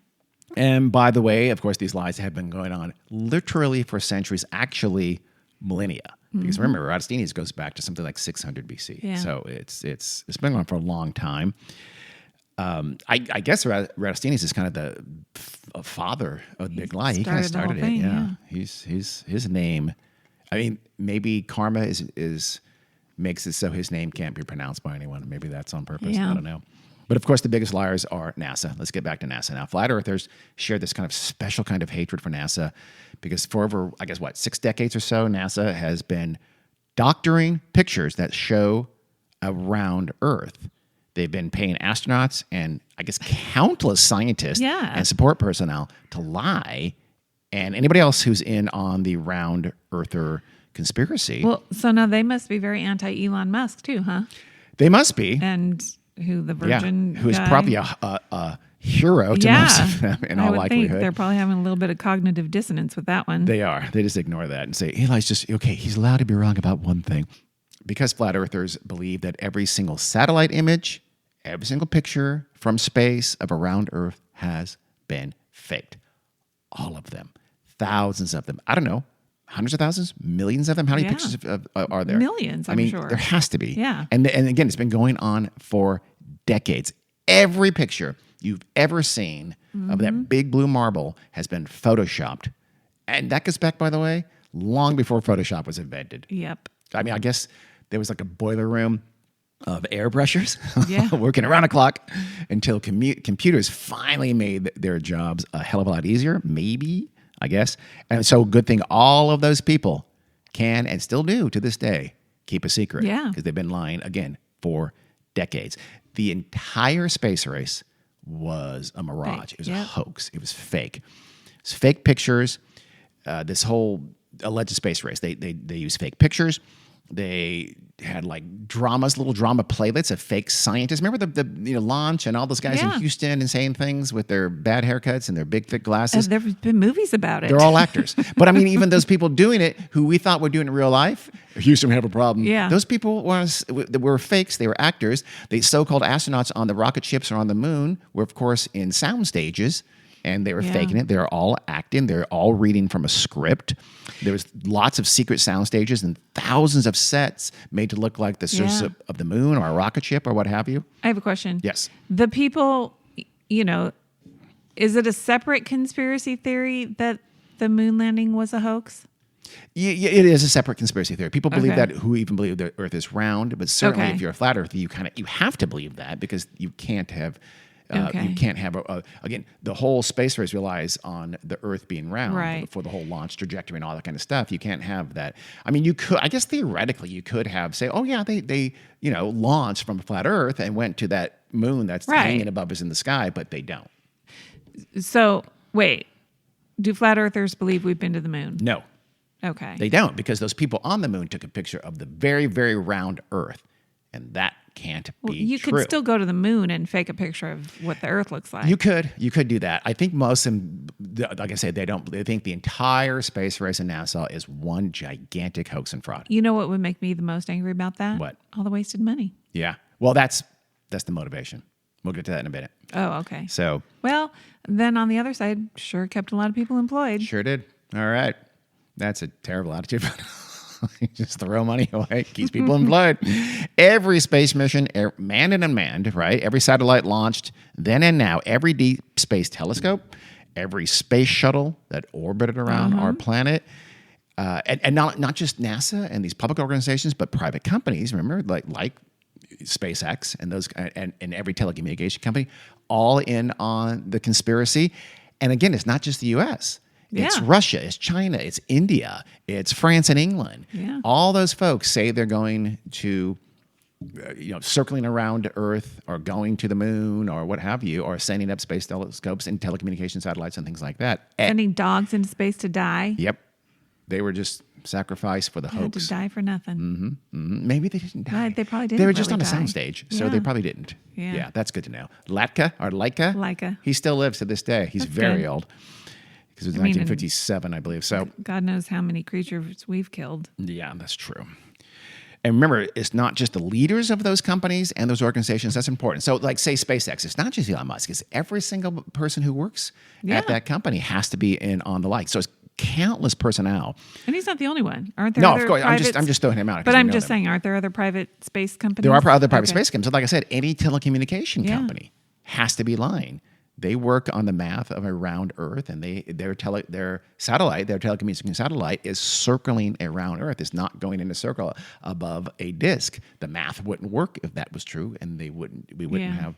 And by the way, of course, these lies have been going on literally for centuries, actually millennia. Because remember, Eratosthenes goes back to something like 600 BC. Yeah. So it's been going on for a long time. I guess Eratosthenes is kind of the father of the big lie. He kind of started it. Yeah. His name. I mean, maybe karma makes it so his name can't be pronounced by anyone. Maybe that's on purpose. Yeah. I don't know. But of course, the biggest liars are NASA. Let's get back to NASA now. Flat earthers share this kind of special kind of hatred for NASA because for over, 6 decades or so, NASA has been doctoring pictures that show a round Earth. They've been paying astronauts and I guess countless scientists and support personnel to lie, and anybody else who's in on the round earther conspiracy. Well, so now they must be very anti-Elon Musk too, huh? They must be. And who the Virgin who is guy? probably a hero to most of them in all likelihood. Think they're probably having a little bit of cognitive dissonance with that one. They are. They just ignore that and say, Eli's just, okay, he's allowed to be wrong about one thing. Because flat earthers believe that every single satellite image, every single picture from space of a round Earth has been faked. All of them. Thousands of them. I don't know. Hundreds of thousands? Millions of them? How many pictures are there? Millions, I'm sure. There has to be. Yeah. And again, it's been going on for decades. Every picture you've ever seen of that big blue marble has been photoshopped. And that goes back, by the way, long before Photoshop was invented. Yep. I mean, I guess there was like a boiler room of airbrushers Yeah. working around the clock until computers finally made their jobs a hell of a lot easier, maybe, I guess. And so good thing all of those people can and still do to this day keep a secret. Yeah. Because they've been lying, again, for decades. The entire space race was a mirage. It was a hoax. It was fake. It's fake pictures. This whole alleged space race, they use fake pictures. They had like little drama playlets of fake scientists. Remember the launch and all those guys in Yeah. Houston and saying things with their bad haircuts and their big thick glasses. There's been movies about it. They're all actors. But I mean, even those people doing it who we thought were doing it in real life, Houston, we have a problem. Yeah. Those people were fakes. They were actors. The so-called astronauts on the rocket ships or on the moon were, of course, in sound stages. And they were Yeah. faking it. They were all acting. They're all reading from a script. There was lots of secret sound stages and thousands of sets made to look like the surface Yeah. of the moon or a rocket ship or what have you. I have a question. Yes. The people, is it a separate conspiracy theory that the moon landing was a hoax? Yeah, it is a separate conspiracy theory. People believe Okay. that who even believe the Earth is round, but certainly Okay. if you're a flat earther, you have to believe that because you can't have. Okay. You can't have again. The whole space race relies on the Earth being round Right. for the whole launch trajectory and all that kind of stuff. You can't have that. I mean, you could. I guess theoretically, you could have say, oh yeah, they launched from a flat Earth and went to that moon that's Right. hanging above us in the sky, but they don't. So, wait. Do flat earthers believe we've been to the moon? No, Okay. they don't because those people on the moon took a picture of the very, very round Earth, and that can't Well, be you true. could still go to the moon and fake a picture of what the Earth looks like. You could do that. I think most of them, like I said, they think the entire space race in NASA is one gigantic hoax and fraud. You know what would make me the most angry about that? What? All the wasted money. Yeah. Well, that's the motivation. We'll get to that in a minute. Oh, okay. So Well, then on the other side, sure kept a lot of people employed. sure did. All right. That's a terrible attitude. You just throw money away, keeps people employed. Every space mission, manned and unmanned, right? Every satellite launched then and now, every deep space telescope, every space shuttle that orbited around our planet, and not just NASA and these public organizations, but private companies. Remember, like SpaceX and those, and every telecommunication company, all in on the conspiracy. And again, it's not just the U.S. It's Yeah. Russia, it's China, it's India, it's France and England. Yeah. All those folks say they're going to, circling around Earth or going to the moon or what have you, or sending up space telescopes and telecommunication satellites and things like that. Sending dogs into space to die. Yep. They were just sacrificed for the They had to hoax. die for nothing. Maybe they didn't die. Right, they probably They were didn't just really on a die. soundstage, so Yeah. they probably didn't. Yeah. That's good to know. Laika? Laika. He still lives to this day. He's That's very good. old. Because it was I mean, 1957, I believe. So, God knows how many creatures we've killed. yeah, that's true. And remember, it's not just the leaders of those companies and those organizations. That's important. So, like, say SpaceX, it's not just Elon Musk. It's every single person who works Yeah. at that company has to be in on the like. So it's countless personnel. And he's not the only one. Aren't there No, other of course. private, I'm just throwing him out. 'cause But we I'm know just them. saying, aren't there other private space companies? There are other private Okay. space companies. So like I said, any telecommunication Yeah. company has to be lying. They work on the math of a round Earth, and their telecommunication satellite is circling around Earth. It's not going in a circle above a disk. The math wouldn't work if that was true, and we wouldn't Yeah. have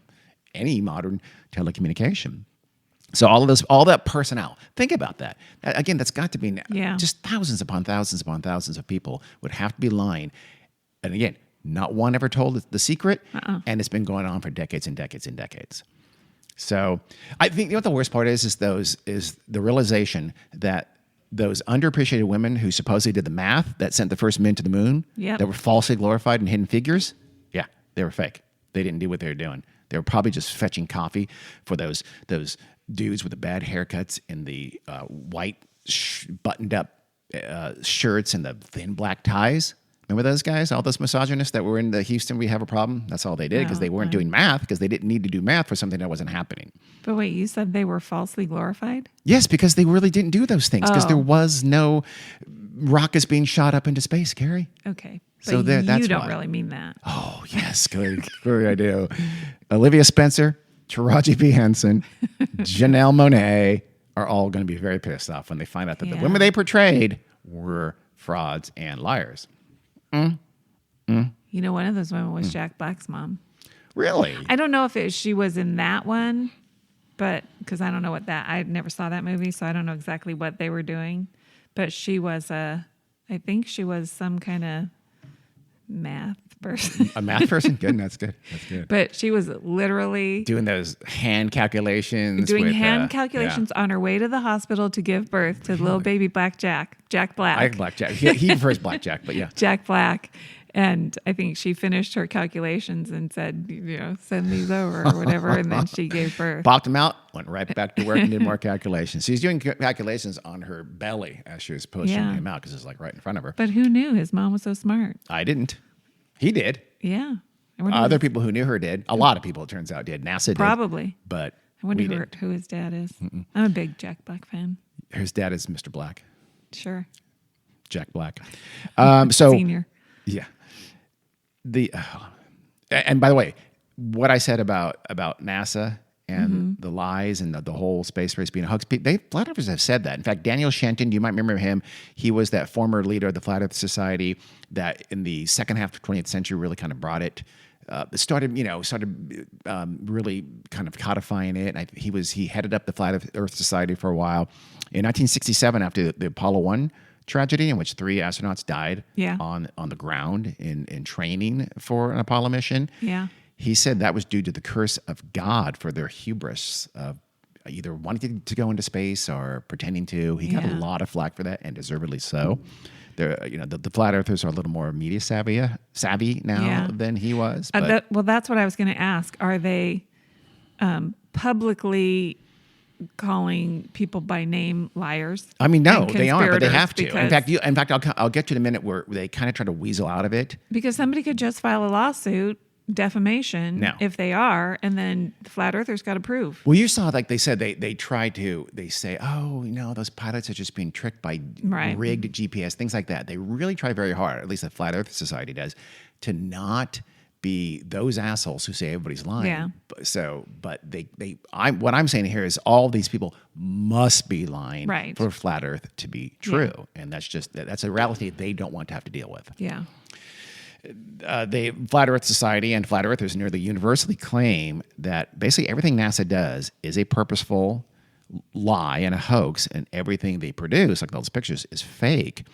any modern telecommunication. So all that personnel. Think about that. Again, that's got to be Yeah. just thousands upon thousands upon thousands of people would have to be lying. And again, not one ever told the secret, and it's been going on for decades and decades and decades. So I think what the worst part is the realization that those underappreciated women who supposedly did the math that sent the first men to the moon, Yep. that were falsely glorified in Hidden Figures, yeah, they were fake. They didn't do what they were doing. They were probably just fetching coffee for those dudes with the bad haircuts and the white buttoned up shirts and the thin black ties. Remember those guys, all those misogynists that were in the Houston, we have a problem? That's all they did because No, they weren't doing math because they didn't need to do math for something that wasn't happening. But wait, you said they were falsely glorified? Yes, because they really didn't do those things because Oh. there was no rockets being shot up into space, Carrie. Okay. But So that's you don't why. really mean that. Oh, yes, good I do. Olivia Spencer, Taraji P. Henson, Janelle Monáe are all going to be very pissed off when they find out that the Yeah. women they portrayed were frauds and liars. You know, one of those women was Jack Black's mom. Really? I don't know if she was in that one, but because I don't know I never saw that movie, so I don't know exactly what they were doing. But she was I think she was some kind of math person. A math person? Good. That's good. That's good. But she was literally Doing those hand calculations. doing with, hand calculations on her way to the hospital to give birth to little baby Jack Black. I like Blackjack. He prefers Blackjack, but yeah. Jack Black. And I think she finished her calculations and said, send these over or whatever. And then she gave birth. Popped him out, went right back to work and did more calculations. She's doing calculations on her belly as she was pushing him out because it's like right in front of her. But who knew his mom was so smart? I didn't. He did. Yeah. Other people who knew her did. A lot of people, it turns out, did. NASA did. Probably. But I wonder we didn't. who his dad is. I'm a big Jack Black fan. His dad is Mr. Black. Sure. Jack Black. So Senior. Yeah. And by the way, what I said about NASA and the lies and the whole space race being a hoax, flat earthers have said that. In fact, Daniel Shenton, you might remember him. He was that former leader of the Flat Earth Society that in the second half of the 20th century really kind of brought it. Started really kind of codifying it. And he headed up the Flat Earth Society for a while. In 1967, after the Apollo 1 tragedy in which 3 astronauts died on the ground in training for an Apollo mission. Yeah. He said that was due to the curse of God for their hubris of either wanting to go into space or pretending to. He got a lot of flack for that, and deservedly so. The flat earthers are a little more media savvy now than he was. But that's what I was going to ask. Are they publicly calling people by name liars? I mean, no, they aren't, but they have to. Because, in fact, I'll get to the minute where they kind of try to weasel out of it. Because somebody could just file a lawsuit, defamation, if they are, and then the flat earthers got to prove. Well, you saw, like they said, they say, oh, those pilots are just being tricked by rigged GPS, things like that. They really try very hard, at least the Flat Earth Society does, to not be those assholes who say everybody's lying. Yeah. What I'm saying here is all these people must be lying for flat Earth to be true, and that's a reality they don't want to have to deal with. Yeah. The Flat Earth Society and flat earthers nearly universally claim that basically everything NASA does is a purposeful lie and a hoax, and everything they produce, like those pictures, is fake.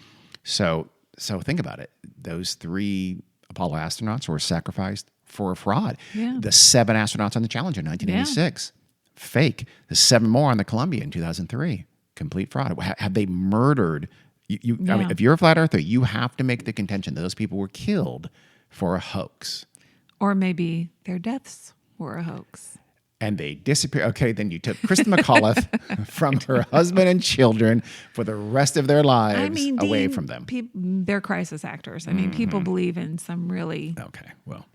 So think about it. Those 3 Apollo astronauts were sacrificed for a fraud. Yeah. The 7 astronauts on the Challenger in 1986, fake. The 7 more on the Columbia in 2003, complete fraud. Have they murdered? I mean, if you're a flat earther, you have to make the contention that those people were killed for a hoax. Or maybe their deaths were a hoax. And they disappear. Okay, then you took Kristen McAuliffe from her husband and children for the rest of their lives away from them. They're crisis actors. I mean, people believe in some really... Okay, well...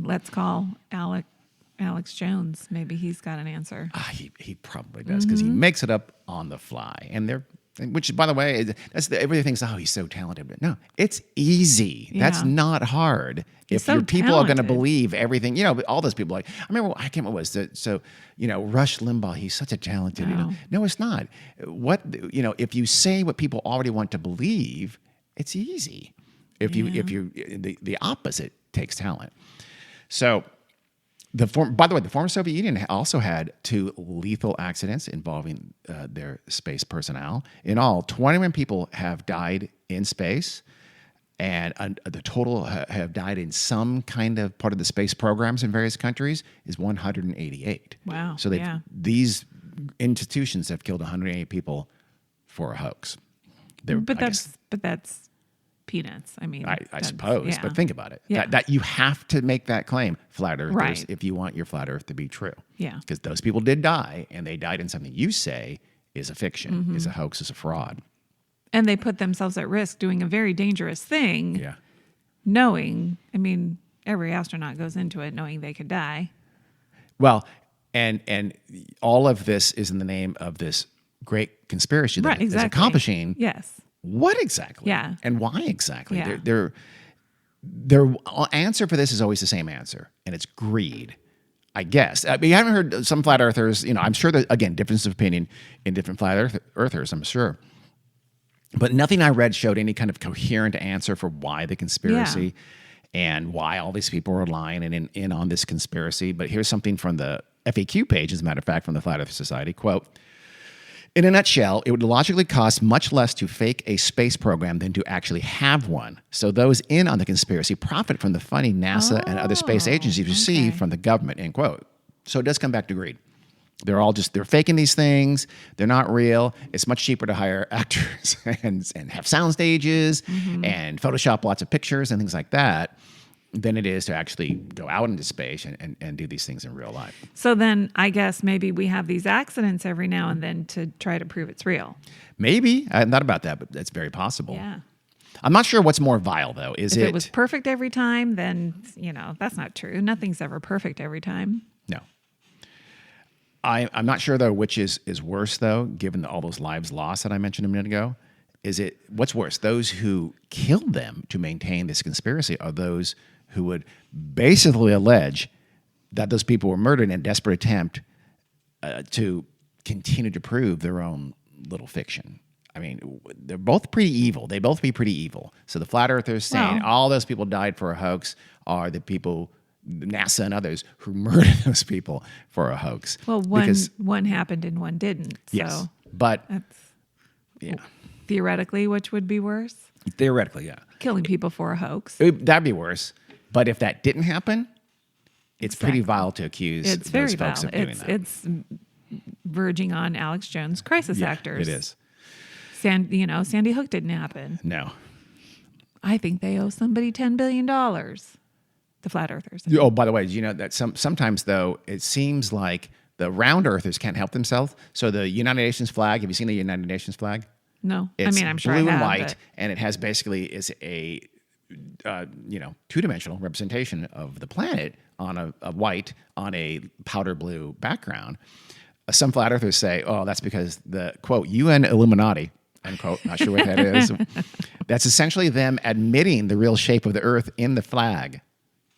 let's call Alex Jones. Maybe he's got an answer. He probably does, because he makes it up on the fly. Which, by the way, everybody thinks, oh, he's so talented. But no, it's easy. Yeah. That's not hard. If your people are going to believe everything, all those people, I remember, I can't remember what it was. Rush Limbaugh, he's such a talented, No, it's not. If you say what people already want to believe, it's easy. If the opposite takes talent. So, by the way, the former Soviet Union also had 2 lethal accidents involving their space personnel. In all, 21 people have died in space, and the total have died in some kind of part of the space programs in various countries is 188. Wow. So these institutions have killed 188 people for a hoax. But that's peanuts. I mean, I suppose, but think about it. Yeah. That you have to make that claim, flat earthers, if you want your flat Earth to be true. Yeah. Because those people did die, and they died in something you say is a fiction, is a hoax, is a fraud. And they put themselves at risk doing a very dangerous thing. Yeah. Knowing, every astronaut goes into it knowing they could die. Well, and all of this is in the name of this great conspiracy that is accomplishing. Yes. What exactly? Yeah. And why exactly? Yeah. Their answer for this is always the same answer, and it's greed, I guess. I mean, you haven't heard some flat earthers, I'm sure that, again, difference of opinion in different flat earthers, I'm sure. But nothing I read showed any kind of coherent answer for why the conspiracy and why all these people are lying and in on this conspiracy. But here's something from the FAQ page, as a matter of fact, from the Flat Earth Society. Quote, In a nutshell, it would logically cost much less to fake a space program than to actually have one. So those in on the conspiracy profit from the funding NASA and other space agencies receive from the government, end quote. So it does come back to greed. They're faking these things. They're not real. It's much cheaper to hire actors and have sound stages and Photoshop lots of pictures and things like that than it is to actually go out into space and do these things in real life. So then I guess maybe we have these accidents every now and then to try to prove it's real. Maybe. I hadn't thought about that, but that's very possible. Yeah. I'm not sure what's more vile, though. If it was perfect every time, then, that's not true. Nothing's ever perfect every time. No. I'm not sure, though, which is worse, though, given all those lives lost that I mentioned a minute ago. What's worse, those who killed them to maintain this conspiracy are those who would basically allege that those people were murdered in a desperate attempt to continue to prove their own little fiction. I mean, they're both pretty evil. They both be pretty evil. So the flat earthers saying all those people died for a hoax are the people, NASA and others, who murdered those people for a hoax. Well, one happened and one didn't. So yes, but theoretically, which would be worse? Theoretically, yeah. Killing people for a hoax. That'd be worse. But if that didn't happen, it's pretty vile to accuse it's very those folks vile. of doing that. It's verging on Alex Jones crisis actors. It is. Sandy Hook didn't happen. No. I think they owe somebody $10 billion. The flat earthers. Oh, by the way, did you know that sometimes, though, it seems like the round earthers can't help themselves. So the United Nations flag, have you seen the United Nations flag? No. It's I'm sure blue I have, and white, but and it has basically is a two-dimensional representation of the planet on a white on a powder blue background. Some flat earthers say, "Oh, that's because the quote UN Illuminati." Unquote. Not sure what that is. That's essentially them admitting the real shape of the Earth in the flag,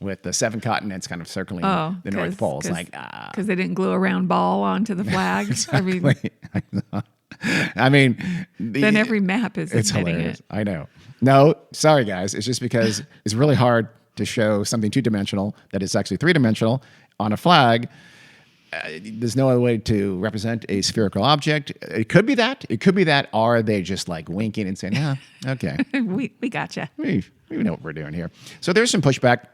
with the 7 continents kind of circling the North Pole. It's like because they didn't glue a round ball onto the flag. Exactly. I mean, then every map is it's admitting hilarious. it. I know. No, sorry guys. It's just because it's really hard to show something 2-dimensional that is actually 3-dimensional on a flag. There's no other way to represent a spherical object. It could be that. It could be that. Are they just like winking and saying, "Yeah, okay, we gotcha. We know what we're doing here." So there's some pushback.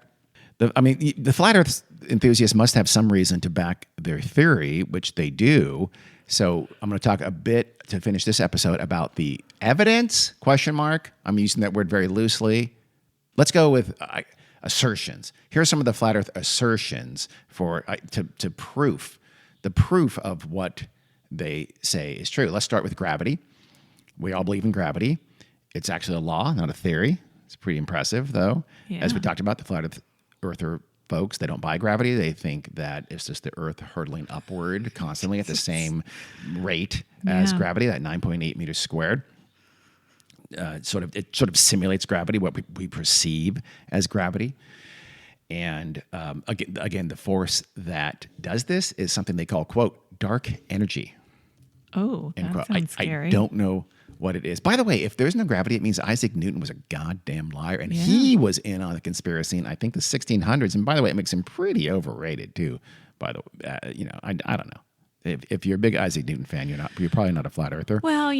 The flat Earth enthusiasts must have some reason to back their theory, which they do. So I'm going to talk a bit to finish this episode about the evidence, ? I'm using that word very loosely. Let's go with assertions. Here are some of the flat Earth assertions for to proof of what they say is true. Let's start with gravity. We all believe in gravity. It's actually a law, not a theory. It's pretty impressive, though. Yeah. As we talked about, the flat earther folks, they don't buy gravity. They think that it's just the Earth hurtling upward constantly at the same rate as gravity, that 9.8 meters squared. It sort of simulates gravity, what we perceive as gravity. And again, the force that does this is something they call, quote, dark energy. Oh, that sounds scary. I don't know what it is. By the way, if there's no gravity, it means Isaac Newton was a goddamn liar, and he was in on the conspiracy in, I think, the 1600s. And by the way, it makes him pretty overrated too. By the way, I don't know. If you're a big Isaac Newton fan, you're probably not a flat earther. Well,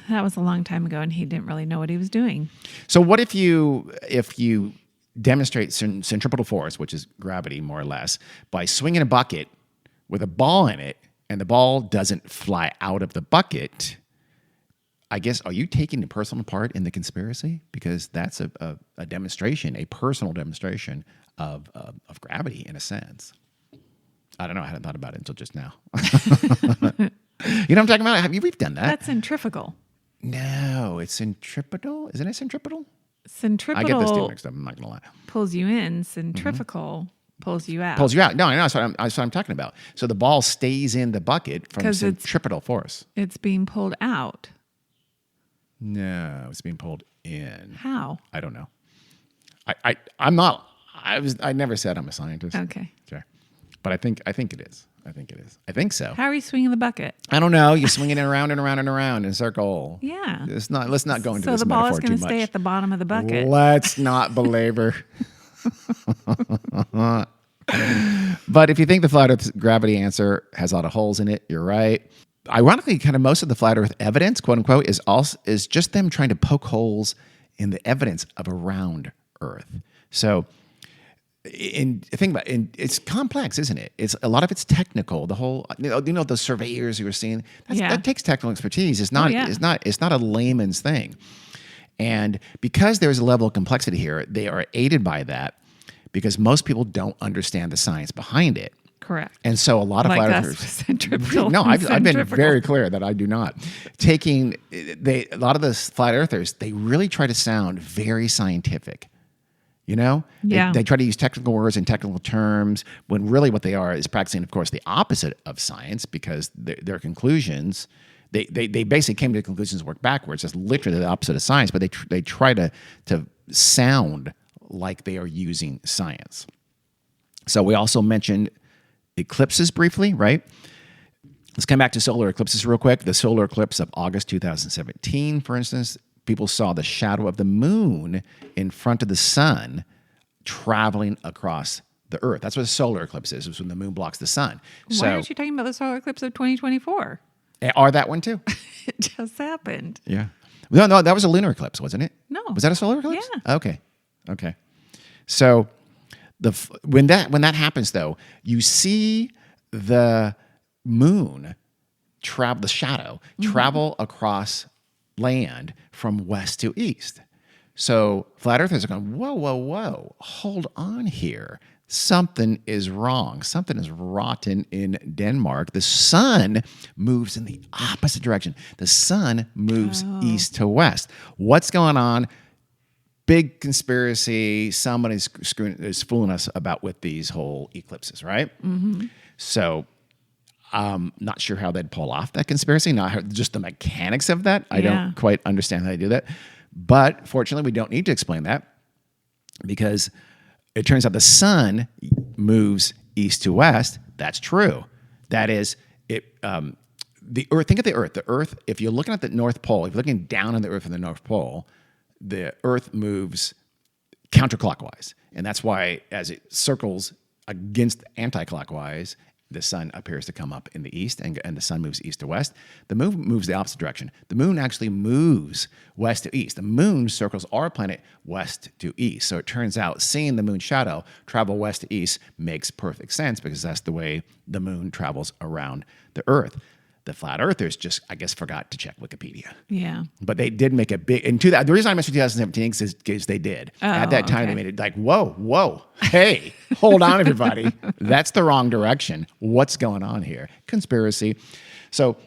that was a long time ago, and he didn't really know what he was doing. So what if you demonstrate centripetal force, which is gravity more or less, by swinging a bucket with a ball in it, and the ball doesn't fly out of the bucket? I guess, are you taking the personal part in the conspiracy? Because that's a demonstration, a personal demonstration of gravity in a sense. I don't know. I hadn't thought about it until just now. You know what I'm talking about? We've done that. That's centrifugal. No, it's centripetal. Isn't it centripetal? Centripetal. I get this two mixed up. I'm not gonna lie. Pulls you in. Centrifugal pulls you out. Pulls you out. No, I know. That's what I'm talking about. So the ball stays in the bucket from centripetal force. It's being pulled out. No, it's being pulled in. How? I don't know. I'm not. I never said I'm a scientist. Okay. Sure. But I think it is. I think so. How are you swinging the bucket? I don't know. You're swinging it around and around and around in a circle. Yeah. Let's not go into so this the ball is metaphor too going to much. stay at the bottom of the bucket. Let's not belabor. But if you think the flat Earth gravity answer has a lot of holes in it, you're right. ironically, kind of most of the flat Earth evidence, quote unquote, is just them trying to poke holes in the evidence of a round Earth. So, it's complex, isn't it? It's a lot of it's technical. The whole, the surveyors you were seeing, that takes technical expertise. It's not, it's not a layman's thing. And because there's a level of complexity here, they are aided by that because most people don't understand the science behind it. Correct. And so a lot of flat earthers. No, I've been very clear that I do not. A lot of the flat earthers, they really try to sound very scientific. They try to use technical words and technical terms when really what they are is practicing, of course, the opposite of science because their conclusions, they basically came to the conclusions work backwards. It's literally the opposite of science, but they try to sound like they are using science. So we also mentioned eclipses briefly, right? Let's come back to solar eclipses real quick. The solar eclipse of August 2017, for instance, people saw the shadow of the moon in front of the sun traveling across the Earth. That's what a solar eclipse is. It's when the moon blocks the sun. Why aren't you talking about the solar eclipse of 2024? Or that one too? It just happened. Yeah. No, that was a lunar eclipse, wasn't it? No. Was that a solar eclipse? Yeah. Okay. So when that happens, though, you see the moon travel across land from west to east. So flat earthers are going, whoa, hold on here. Something is wrong. Something is rotten in Denmark. The sun moves in the opposite direction. The sun moves east to west. What's going on? Big conspiracy. Somebody's is fooling us about with these whole eclipses, right? Mm-hmm. So I'm not sure how they'd pull off that conspiracy, just the mechanics of that. I don't quite understand how they do that. But fortunately, we don't need to explain that because it turns out the sun moves east to west. That's true. That is, the Earth, think of the Earth. The Earth, if you're looking at the North Pole, if you're looking down on the Earth from the North Pole, the Earth moves counterclockwise. And that's why as it circles against anti-clockwise, the sun appears to come up in the east and the sun moves east to west. The moon moves the opposite direction. The moon actually moves west to east. The moon circles our planet west to east. So it turns out seeing the moon shadow travel west to east makes perfect sense because that's the way the moon travels around the Earth. The flat earthers just, I guess, forgot to check Wikipedia. Yeah. But they did make a big, the reason I mentioned 2017 is they did. At that time, they made it like, whoa, hey, hold on, everybody. That's the wrong direction. What's going on here? Conspiracy. So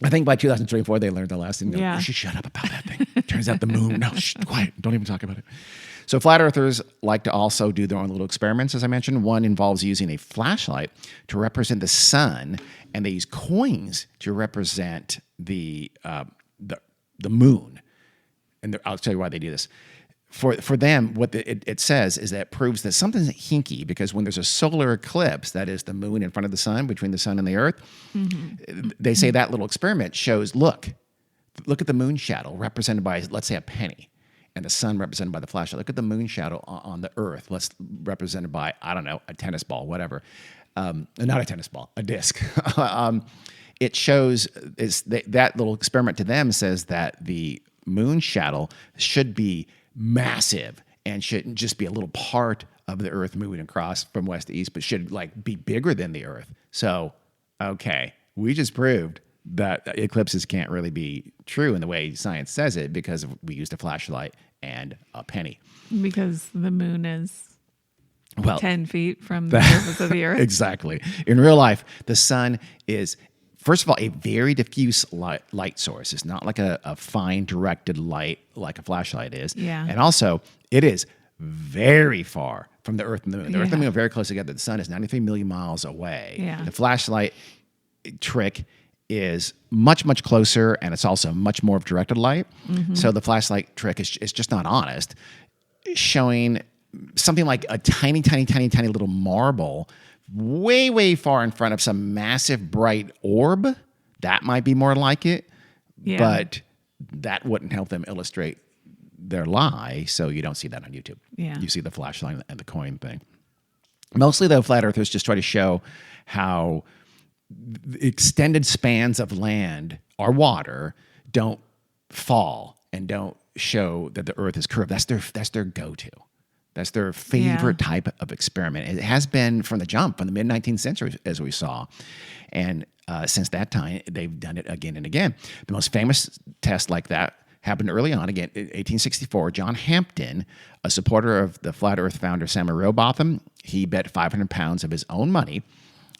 I think by 2024, they learned the lesson. You should shut up about that thing. Turns out the moon, quiet, don't even talk about it. So flat earthers like to also do their own little experiments, as I mentioned. One involves using a flashlight to represent the sun, and they use coins to represent the moon. And I'll tell you why they do this. For them, what it says is that it proves that something's hinky because when there's a solar eclipse, that is the moon in front of the sun, between the sun and the Earth, they say that little experiment shows, look at the moon shadow represented by, let's say, a penny. And the sun represented by the flashlight. Look at the moon shadow on the Earth. Represented by, I don't know, a tennis ball, whatever. Not a tennis ball, a disc. It shows that little experiment to them says that the moon shadow should be massive and shouldn't just be a little part of the Earth moving across from west to east, but should be bigger than the Earth. So, okay, we just proved that eclipses can't really be true in the way science says it because we used a flashlight and a penny. Because the moon is 10 feet from the surface of the Earth. Exactly. In real life, the sun is, first of all, a very diffuse light source. It's not like a fine directed light like a flashlight is. Yeah. And also, it is very far from the Earth and the moon. The Earth and the moon are very close together. The sun is 93 million miles away. Yeah. The flashlight trick is much, much closer, and it's also much more of directed light. Mm-hmm. So the flashlight trick is just not honest, showing something like a tiny, tiny, tiny, tiny little marble way, way far in front of some massive bright orb. That might be more like it, but that wouldn't help them illustrate their lie, so you don't see that on YouTube. Yeah. You see the flashlight and the coin thing. Mostly, though, flat earthers just try to show how extended spans of land or water don't fall and don't show that the Earth is curved. That's their go-to. That's their favorite type of experiment. It has been from the jump, from the mid-19th century, as we saw. And since that time, they've done it again and again. The most famous test like that happened early on, again, in 1864. John Hampton, a supporter of the flat Earth founder Samuel Rowbotham, he bet 500 pounds of his own money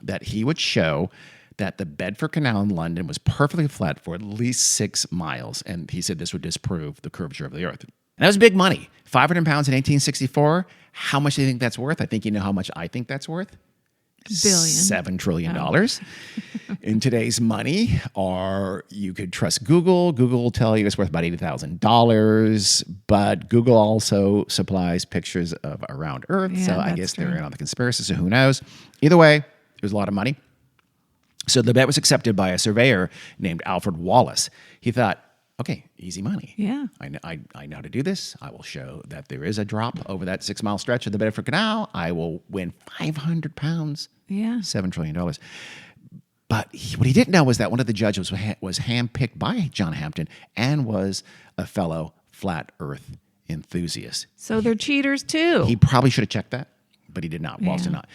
that he would show that the Bedford Canal in London was perfectly flat for at least 6 miles. And he said this would disprove the curvature of the Earth. And that was big money. 500 pounds in 1864. How much do you think that's worth? I think you know how much I think that's worth. Billion. $7 trillion in today's money. Or you could trust Google. Google will tell you it's worth about $80,000. But Google also supplies pictures of around Earth. Yeah, so I that's guess true. they're in on the conspiracy. So who knows? Either way, it was a lot of money. So the bet was accepted by a surveyor named Alfred Wallace. He thought, okay, easy money. Yeah. I know how to do this. I will show that there is a drop over that 6 mile stretch of the Bedford Canal. I will win 500 pounds. Yeah. $7 trillion. But what he didn't know was that one of the judges was handpicked by John Hampton and was a fellow flat Earth enthusiast. So they're cheaters too. He probably should have checked that, but he did not. Wallace Yeah. did not.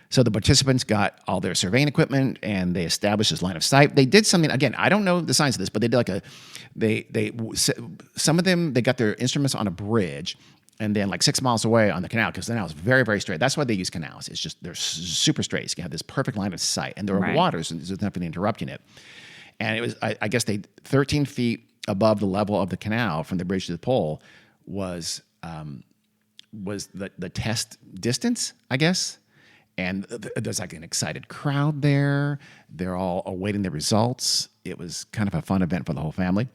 So the participants got all their surveying equipment and they established this line of sight. They did something, again, I don't know the science of this, but they did some of them, they got their instruments on a bridge and then like 6 miles away on the canal, because the canal is very, very straight. That's why they use canals. It's just, they're super straight. So you have this perfect line of sight and there are Right. waters and there's nothing interrupting it. And it was, I guess 13 feet above the level of the canal from the bridge to the pole was the test distance, I guess. And there's like an excited crowd there. They're all awaiting the results. It was kind of a fun event for the whole family.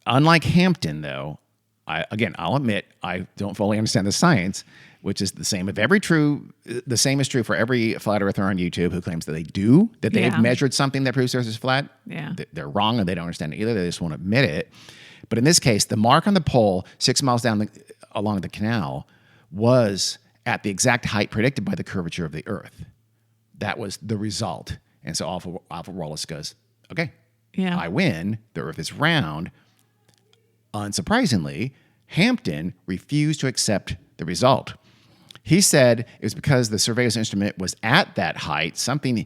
Unlike Hampton, though, I'll admit I don't fully understand the science, which is the same the same is true for every flat earther on YouTube who claims that they've Yeah. measured something that proves the Earth is flat. Yeah. They're wrong and they don't understand it either. They just won't admit it. But in this case, the mark on the pole 6 miles along the canal was at the exact height predicted by the curvature of the Earth. That was the result. And so Alfred Wallace goes, okay, Yeah. I win. The Earth is round. Unsurprisingly, Hampton refused to accept the result. He said it was because the surveyor's instrument was at that height, something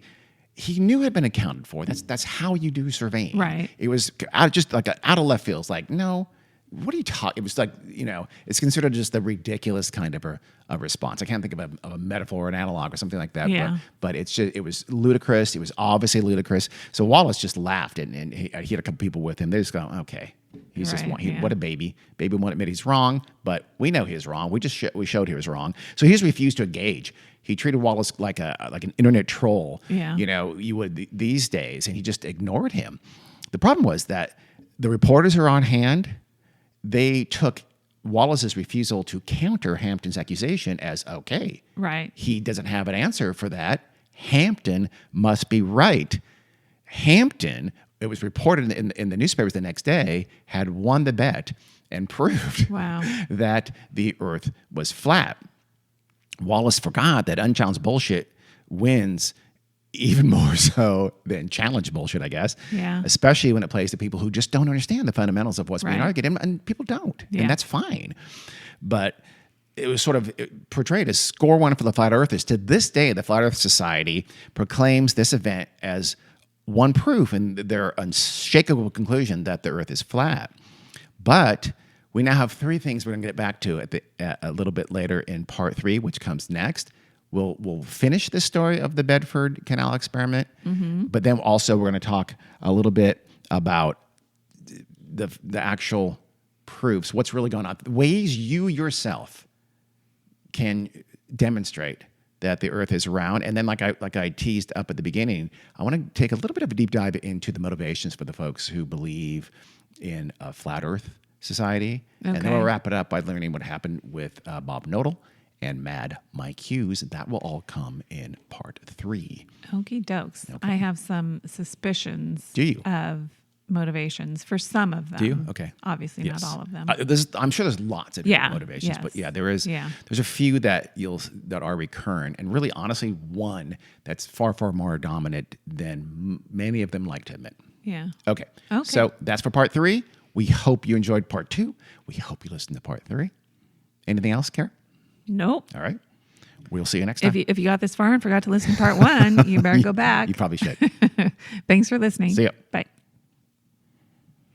he knew had been accounted for. That's how you do surveying. Right. It was just like out of left field. It's like, no, what are you talking? It was like, it's considered just the ridiculous kind of a response. I can't think of a metaphor or an analog or something like that. Yeah. But it was ludicrous. It was obviously ludicrous. So Wallace just laughed, and he had a couple people with him. They just go, okay. He's Right, yeah. what a baby. Baby won't admit he's wrong, but we know he's wrong. We showed he was wrong. So he's refused to engage. He treated Wallace like an internet troll. Yeah. You would these days, and he just ignored him. The problem was that the reporters are on hand. They took Wallace's refusal to counter Hampton's accusation as okay. Right. He doesn't have an answer for that. Hampton must be right. Hampton, it was reported in the newspapers the next day, had won the bet and proved Wow. that the Earth was flat. Wallace forgot that unchallenged bullshit wins even more so than challenged bullshit, I guess. Yeah. Especially when it plays to people who just don't understand the fundamentals of what's being Right. argued, and people don't, Yeah. and that's fine. But it was sort of portrayed as score one for the Flat Earthers. To this day, the Flat Earth Society proclaims this event as one proof in their unshakable conclusion that the Earth is flat. But we now have 3 things we're going to get back to a little bit later in part 3, which comes next. We'll finish the story of the Bedford Canal experiment, but then also we're going to talk a little bit about the actual proofs, what's really going on, ways you yourself can demonstrate that the Earth is round. And then, like I teased up at the beginning, I want to take a little bit of a deep dive into the motivations for the folks who believe in a flat Earth society. And then Okay. we'll wrap it up by learning what happened with Bob Knodel and Mad Mike Hughes. That will all come in part 3. Okie dokes. I have some suspicions Do you? of motivations for some of them. Do you? Okay. Obviously, Yes. not all of them. I'm sure there's lots of Yeah, different motivations, but yes. yeah, there's a few that are recurrent, and really, honestly, one that's far, far more dominant than many of them like to admit. Yeah. Okay. Okay. So that's for part 3. We hope you enjoyed part 2. We hope you listened to part 3. Anything else, Kara? Nope. All right. We'll see you next time. If you got this far and forgot to listen to part 1, you better go back. You probably should. Thanks for listening. See ya. Bye.